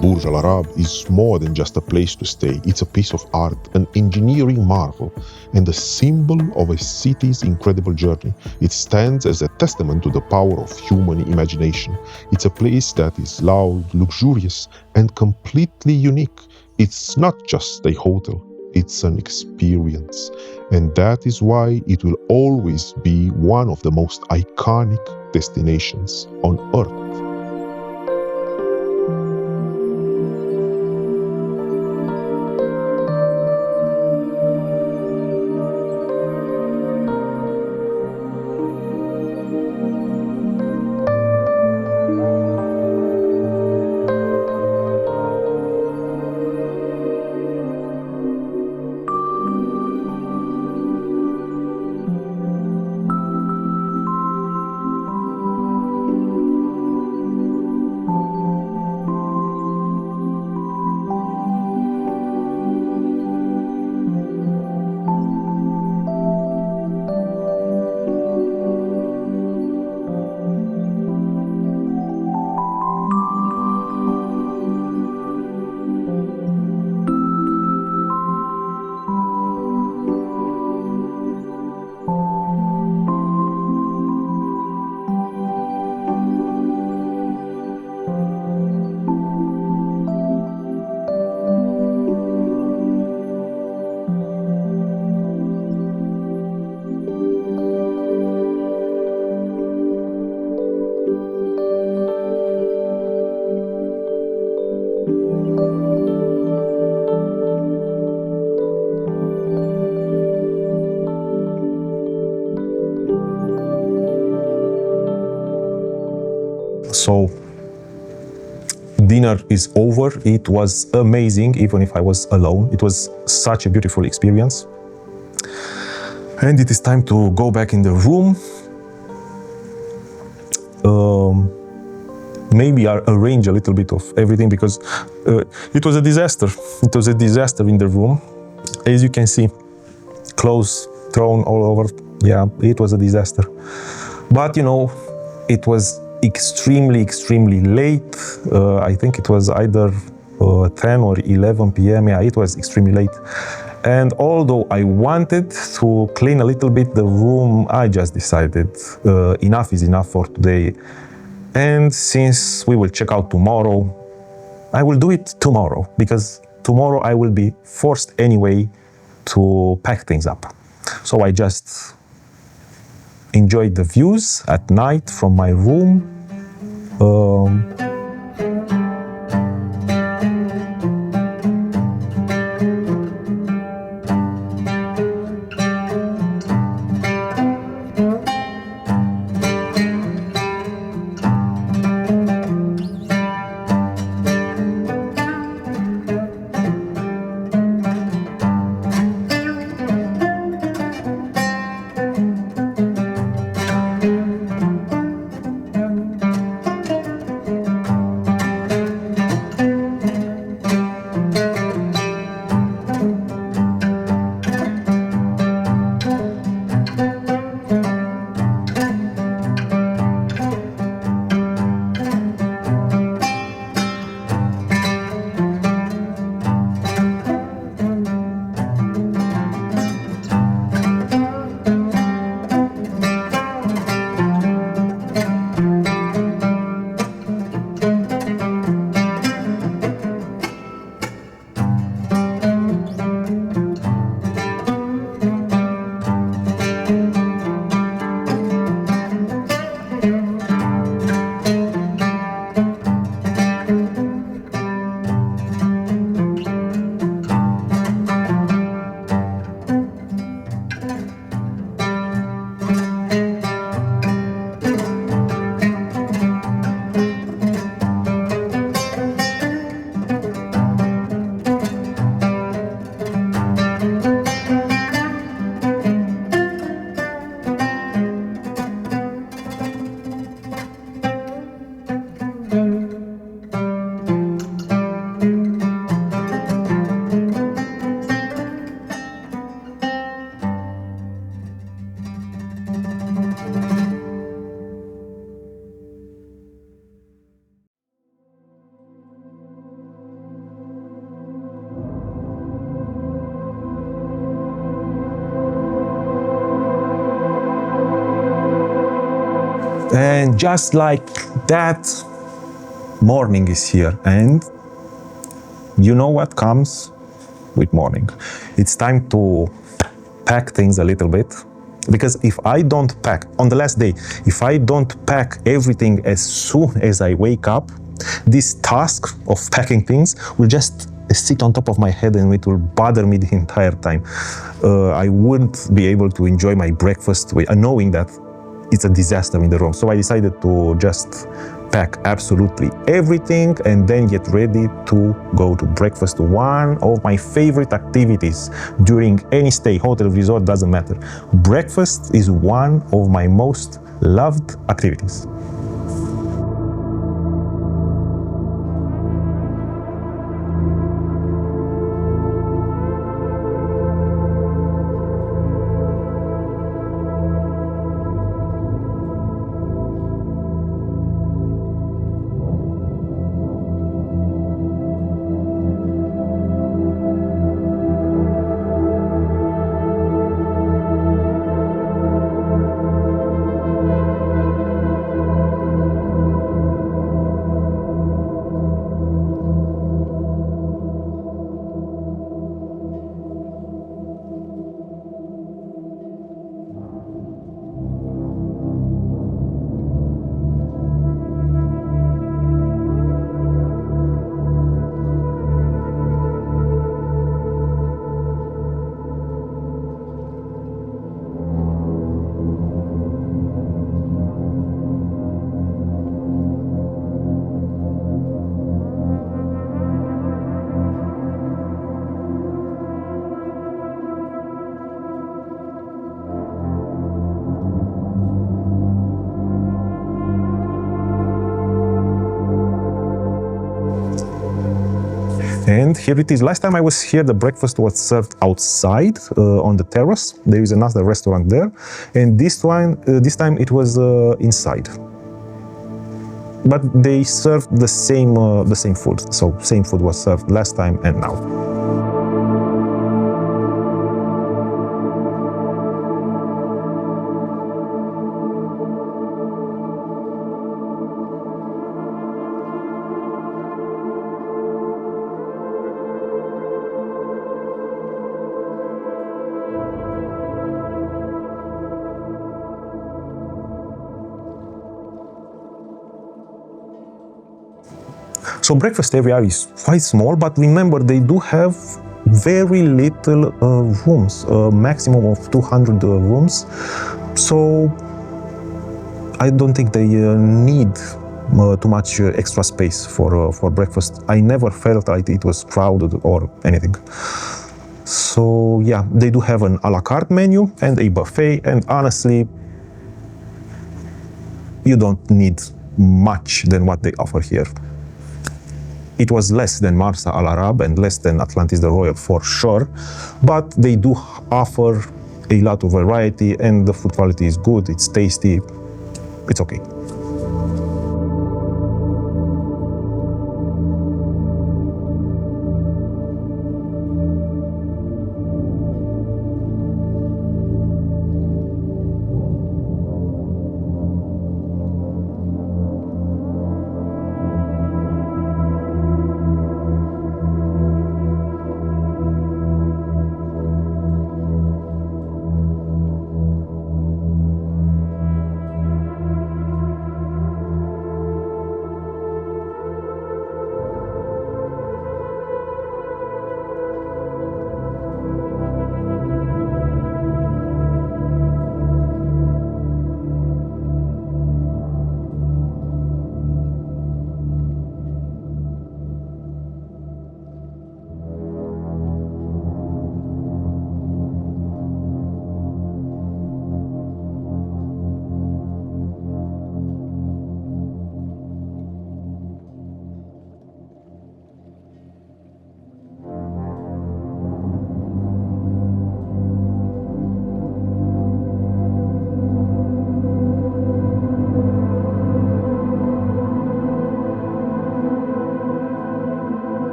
Burj Al Arab is more than just a place to stay. It's a piece of art, an engineering marvel, and a symbol of a city's incredible journey. It stands as a testament to the power of human imagination. It's a place that is loud, luxurious, and completely unique. It's not just a hotel, it's an experience. And that is why it will always be one of the most iconic destinations on Earth. So dinner is over. It was amazing, even if I was alone. It was such a beautiful experience. And it is time to go back in the room. Maybe I arrange a little bit of everything because it was a disaster. It was a disaster in the room. As you can see, clothes thrown all over. Yeah, it was a disaster. But you know, it was extremely late. I think it was either 10 or 11 p.m. Yeah, it was extremely late. And although I wanted to clean a little bit the room, I just decided enough is enough for today. And since we will check out tomorrow, I will do it tomorrow, because tomorrow I will be forced anyway to pack things up. So I just enjoyed the views at night from my room. And just like that, morning is here. And you know what comes with morning? It's time to pack things a little bit. Because if I don't pack, on the last day, if I don't pack everything as soon as I wake up, this task of packing things will just sit on top of my head and it will bother me the entire time. I wouldn't be able to enjoy my breakfast knowing that it's a disaster in the room. So I decided to just pack absolutely everything and then get ready to go to breakfast. One of my favorite activities during any stay, hotel, resort, doesn't matter. Breakfast is one of my most loved activities. And here it is. Last time I was here, the breakfast was served outside on the terrace. There is another restaurant there, and this time it was inside. But they served the same food. So same food was served last time and now. So breakfast area is quite small, but remember they do have very little rooms, a maximum of 200 rooms. So I don't think they need too much extra space for breakfast. I never felt like it was crowded or anything. So yeah, they do have an a la carte menu and a buffet, and honestly, you don't need much than what they offer here. It was less than Burj Al Arab and less than Atlantis the Royal for sure, but they do offer a lot of variety and the food quality is good, it's tasty, it's okay.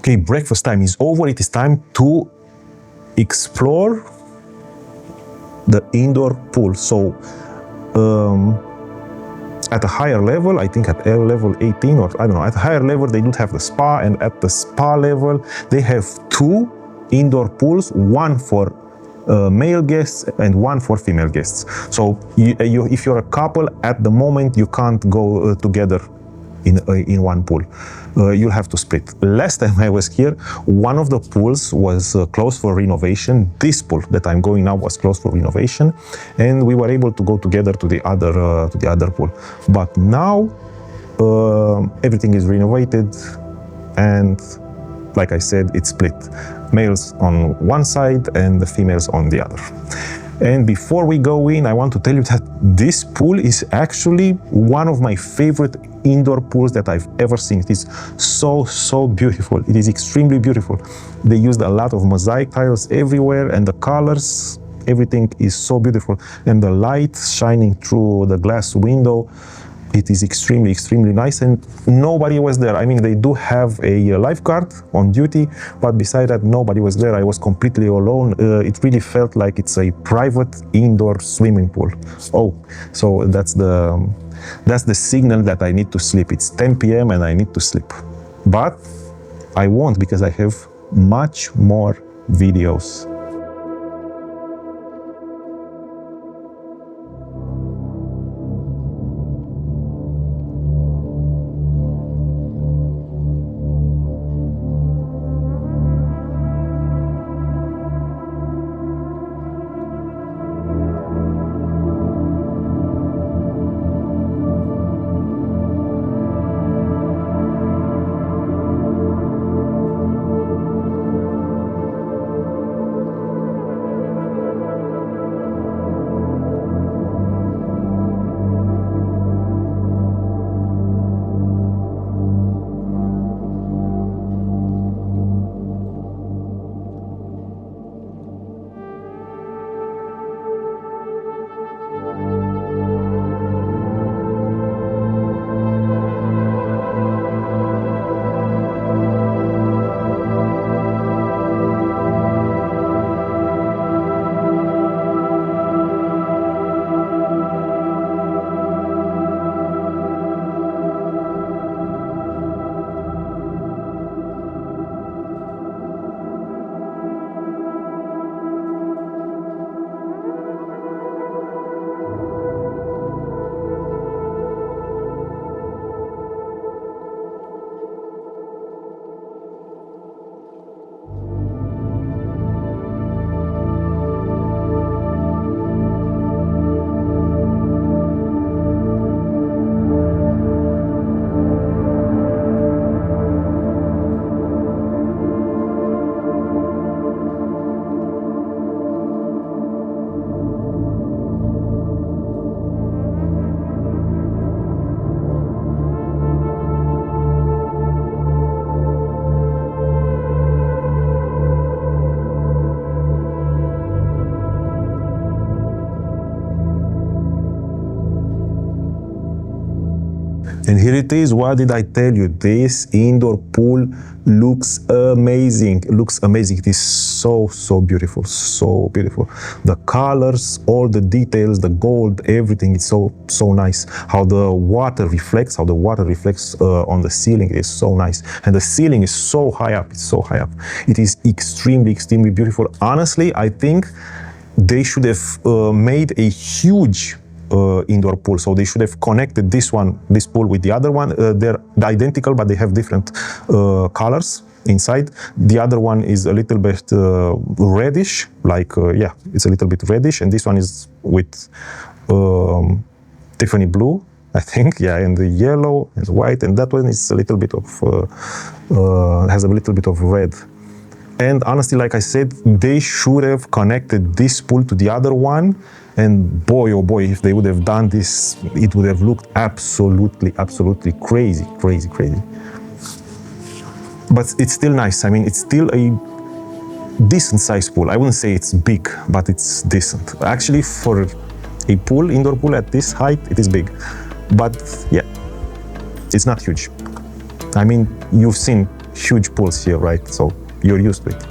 Okay, breakfast time is over. It is time to explore the indoor pool. So at a higher level, I think at level 18 or I don't know, at a higher level they do have the spa, and at the spa level they have two indoor pools, one for male guests and one for female guests. So if you're a couple, at the moment you can't go together in one pool. You'll have to split. Last time I was here, one of the pools was closed for renovation. This pool that I'm going now was closed for renovation, and we were able to go together to the other pool. But now everything is renovated, and like I said, it's split. Males on one side and the females on the other. And before we go in, I want to tell you that this pool is actually one of my favorite indoor pools that I've ever seen. It is so beautiful. It is extremely beautiful. They used a lot of mosaic tiles everywhere, and the colors, everything is so beautiful. And the light shining through the glass window, it is extremely nice, and nobody was there. I mean, they do have a lifeguard on duty, but beside that, nobody was there. I was completely alone. It really felt like it's a private indoor swimming pool. Oh, so that's the signal that I need to sleep. It's 10 p.m. and I need to sleep. But I won't, because I have much more videos. And here it is. What did I tell you? This indoor pool looks amazing. It looks amazing. It is so, so beautiful. So beautiful. The colors, all the details, the gold, everything is so, so nice. How the water reflects, on the ceiling is so nice. And the ceiling is so high up. It's so high up. It is extremely, extremely beautiful. Honestly, I think they should have made a huge indoor pool. So they should have connected this pool with the other one. They're identical, but they have different colors inside. The other one is a little bit reddish, it's a little bit reddish, and this one is with Tiffany blue, I think, and the yellow and white, and that one is a little bit of has a little bit of red. And honestly, like I said, they should have connected this pool to the other one. And boy, oh boy, if they would have done this, it would have looked absolutely, absolutely crazy, crazy, crazy. But it's still nice. I mean, it's still a decent sized pool. I wouldn't say it's big, but it's decent. Actually, for a pool, indoor pool at this height, it is big. But yeah, it's not huge. I mean, you've seen huge pools here, right? So you're used to it.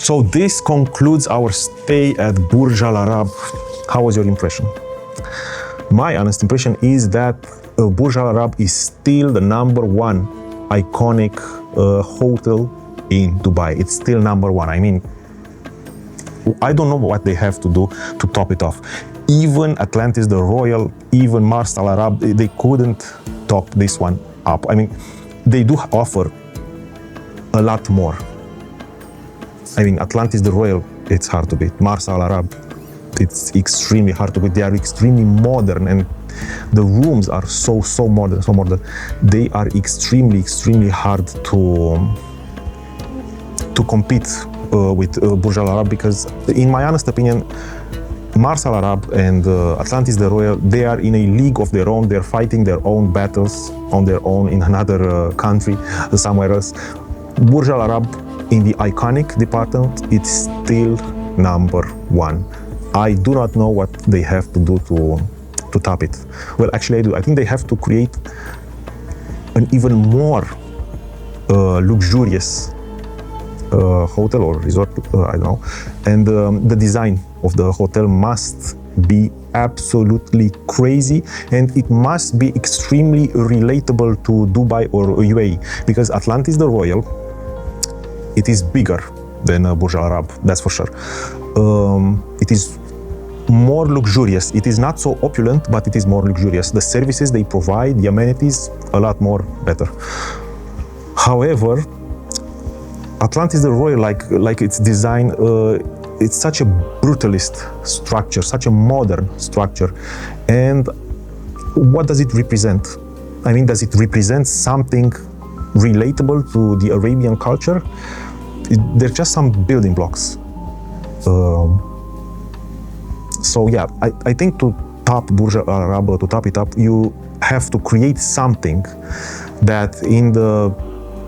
So this concludes our stay at Burj Al Arab. How was your impression? My honest impression is that Burj Al Arab is still the #1 iconic hotel in Dubai. It's still #1. I mean, I don't know what they have to do to top it off. Even Atlantis the Royal, even Mars Al Arab, they couldn't top this one up. I mean, they do offer a lot more. I mean, Atlantis the Royal, it's hard to beat. Mars Al Arab, it's extremely hard to beat. They are extremely modern, and the rooms are so modern, so modern. They are extremely hard to compete with Burj Al Arab, because in my honest opinion, Mars Al Arab and Atlantis the Royal, they are in a league of their own. They're fighting their own battles on their own in another country, somewhere else. Burj Al Arab, in the iconic department, it's still #1. I do not know what they have to do to top it. Well, actually I do. I think they have to create an even more luxurious hotel or resort, I don't know. And the design of the hotel must be absolutely crazy, and it must be extremely relatable to Dubai or UAE, because Atlantis the Royal, it is bigger than Burj Al Arab, that's for sure. It is more luxurious. It is not so opulent, but it is more luxurious. The services they provide, the amenities, a lot more better. However, Atlantis the Royal, like its design, it's such a brutalist structure, such a modern structure. And what does it represent? I mean, does it represent something relatable to the Arabian culture? They're just some building blocks. So yeah, I think to top Burj Al Arab, to top it up, you have to create something that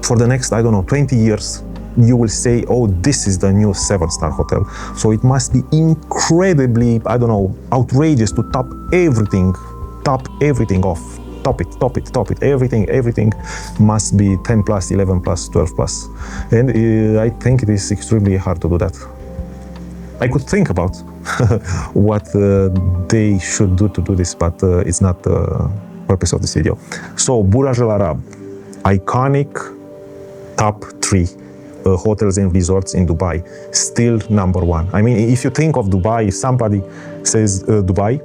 for the next, I don't know, 20 years, you will say, oh, this is the new 7-star hotel. So it must be incredibly, I don't know, outrageous to top everything off. Top it. Everything must be 10 plus, 11 plus, 12 plus. And I think it is extremely hard to do that. I could think about what they should do to do this, but it's not the purpose of this video. So Burj Al Arab, iconic top 3 hotels and resorts in Dubai, still number 1. I mean, if you think of Dubai, if somebody says Dubai,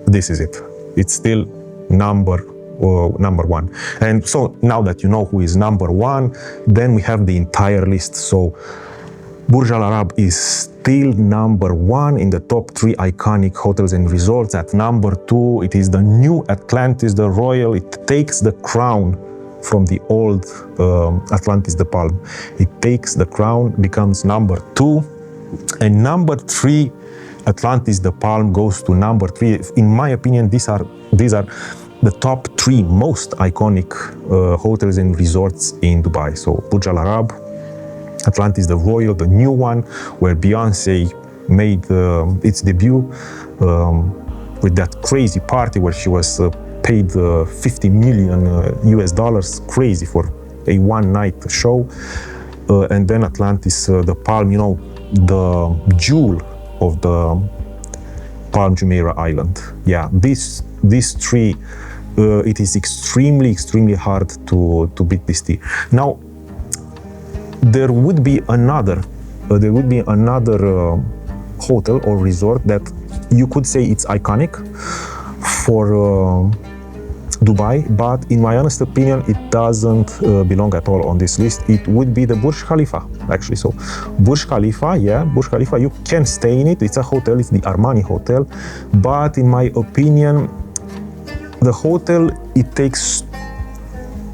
this is it. It's still number 1. And so now that you know who is number 1, then we have the entire list. So Burj Al Arab is still number 1 in the top 3 iconic hotels and resorts. At number 2, it is the new Atlantis the Royal. It takes the crown from the old Atlantis the Palm. It takes the crown, becomes number 2. And number 3, Atlantis the Palm, goes to number 3. In my opinion, these are the top 3 most iconic hotels and resorts in Dubai. So Burj Al Arab, Atlantis the Royal, the new one, where Beyonce made its debut with that crazy party where she was paid $50 million US, crazy for a one-night show. And then Atlantis the Palm, you know, the jewel of the Palm Jumeirah Island. Yeah, these 3, it is extremely hard to beat this tea. Now, there would be another hotel or resort that you could say it's iconic for Dubai, but in my honest opinion, it doesn't belong at all on this list. It would be the Burj Khalifa, actually. So Burj Khalifa, you can stay in it. It's a hotel, it's the Armani hotel, but in my opinion, the hotel, it takes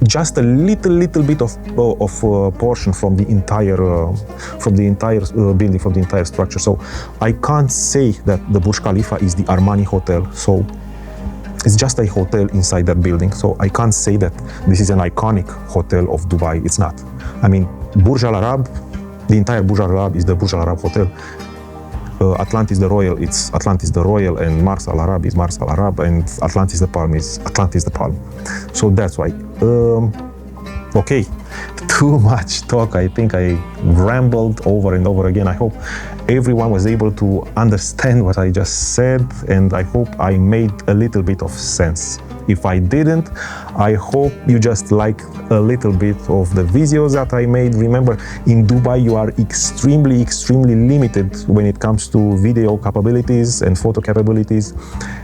just a little bit of portion from the entire building, from the entire structure. So I can't say that the Burj Khalifa is the Armani hotel. So it's just a hotel inside that building. So I can't say that this is an iconic hotel of Dubai. It's not. I mean, Burj Al Arab, the entire Burj Al Arab is the Burj Al Arab hotel. Atlantis the Royal, it's Atlantis the Royal, and Mars Al Arab is Mars Al Arab, and Atlantis the Palm is Atlantis the Palm. So that's why. Okay, too much talk. I think I rambled over and over again. I hope everyone was able to understand what I just said, and I hope I made a little bit of sense. If I didn't, I hope you just like a little bit of the videos that I made. Remember, in Dubai, you are extremely limited when it comes to video capabilities and photo capabilities.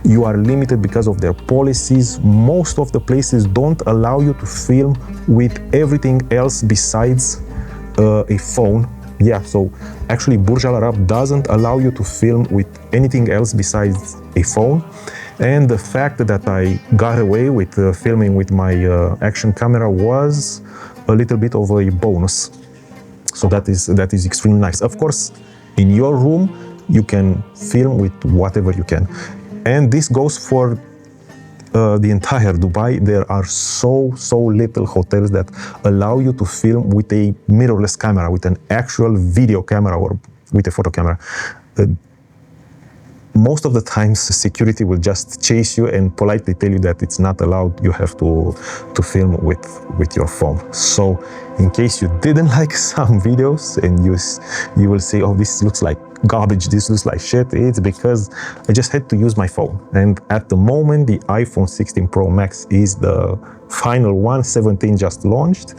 You are limited because of their policies. Most of the places don't allow you to film with everything else besides a phone. Yeah, so actually Burj Al Arab doesn't allow you to film with anything else besides a phone. And the fact that I got away with filming with my action camera was a little bit of a bonus. So that is extremely nice. Of course, in your room, you can film with whatever you can. And this goes for the entire Dubai. There are so little hotels that allow you to film with a mirrorless camera, with an actual video camera or with a photo camera. Most of the times, security will just chase you and politely tell you that it's not allowed. You have to film with your phone. So, in case you didn't like some videos and you will say, "Oh, this looks like garbage. This looks like shit," it's because I just had to use my phone. And at the moment, the iPhone 16 Pro Max is the final one. 17 just launched.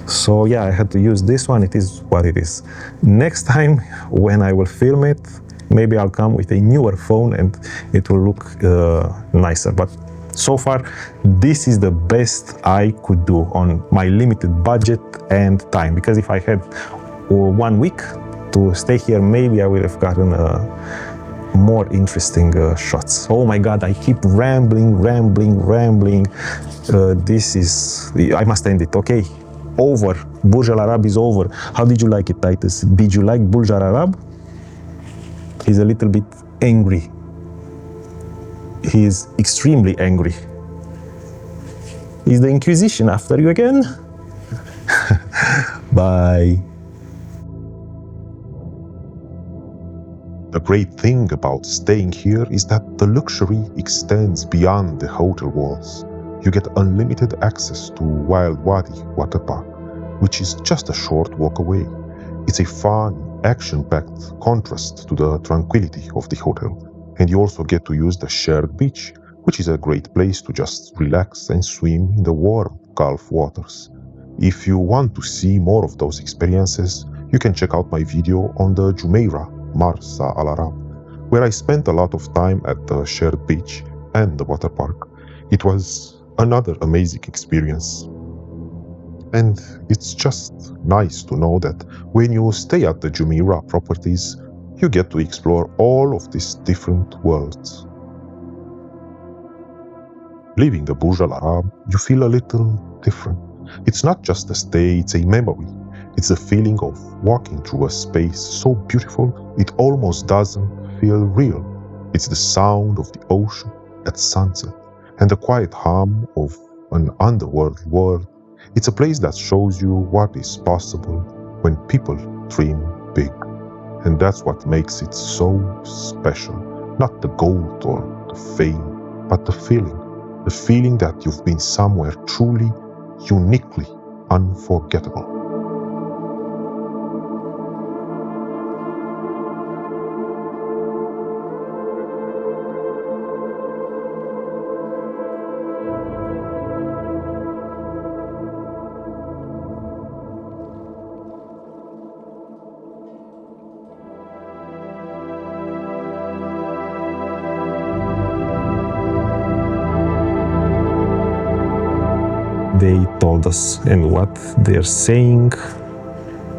So yeah, I had to use this one. It is what it is. Next time when I will film it, maybe I'll come with a newer phone and it will look nicer. But so far, this is the best I could do on my limited budget and time. Because if I had 1 week to stay here, maybe I would have gotten more interesting shots. Oh my God, I keep rambling. This is, I must end it, okay? Over. Burj Al Arab is over. How did you like it, Titus? Did you like Burj Al Arab? He's a little bit angry. He is extremely angry. Is the Inquisition after you again? Bye. The great thing about staying here is that the luxury extends beyond the hotel walls. You get unlimited access to Wild Wadi water park, which is just a short walk away. It's a fun, action-packed contrast to the tranquility of the hotel. And you also get to use the shared beach, which is a great place to just relax and swim in the warm Gulf waters. If you want to see more of those experiences, you can check out my video on the Jumeirah, Burj Al Arab, where I spent a lot of time at the shared beach and the water park. It was another amazing experience. And it's just nice to know that when you stay at the Jumeirah properties, you get to explore all of these different worlds. Leaving the Burj Al Arab, you feel a little different. It's not just a stay, it's a memory. It's the feeling of walking through a space so beautiful it almost doesn't feel real. It's the sound of the ocean at sunset and the quiet hum of an underworld world. It's a place that shows you what is possible when people dream big. And that's what makes it so special. Not the gold or the fame, but the feeling that you've been somewhere truly, uniquely unforgettable. They told us and what they're saying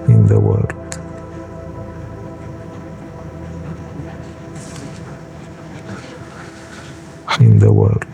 in the world. In the world.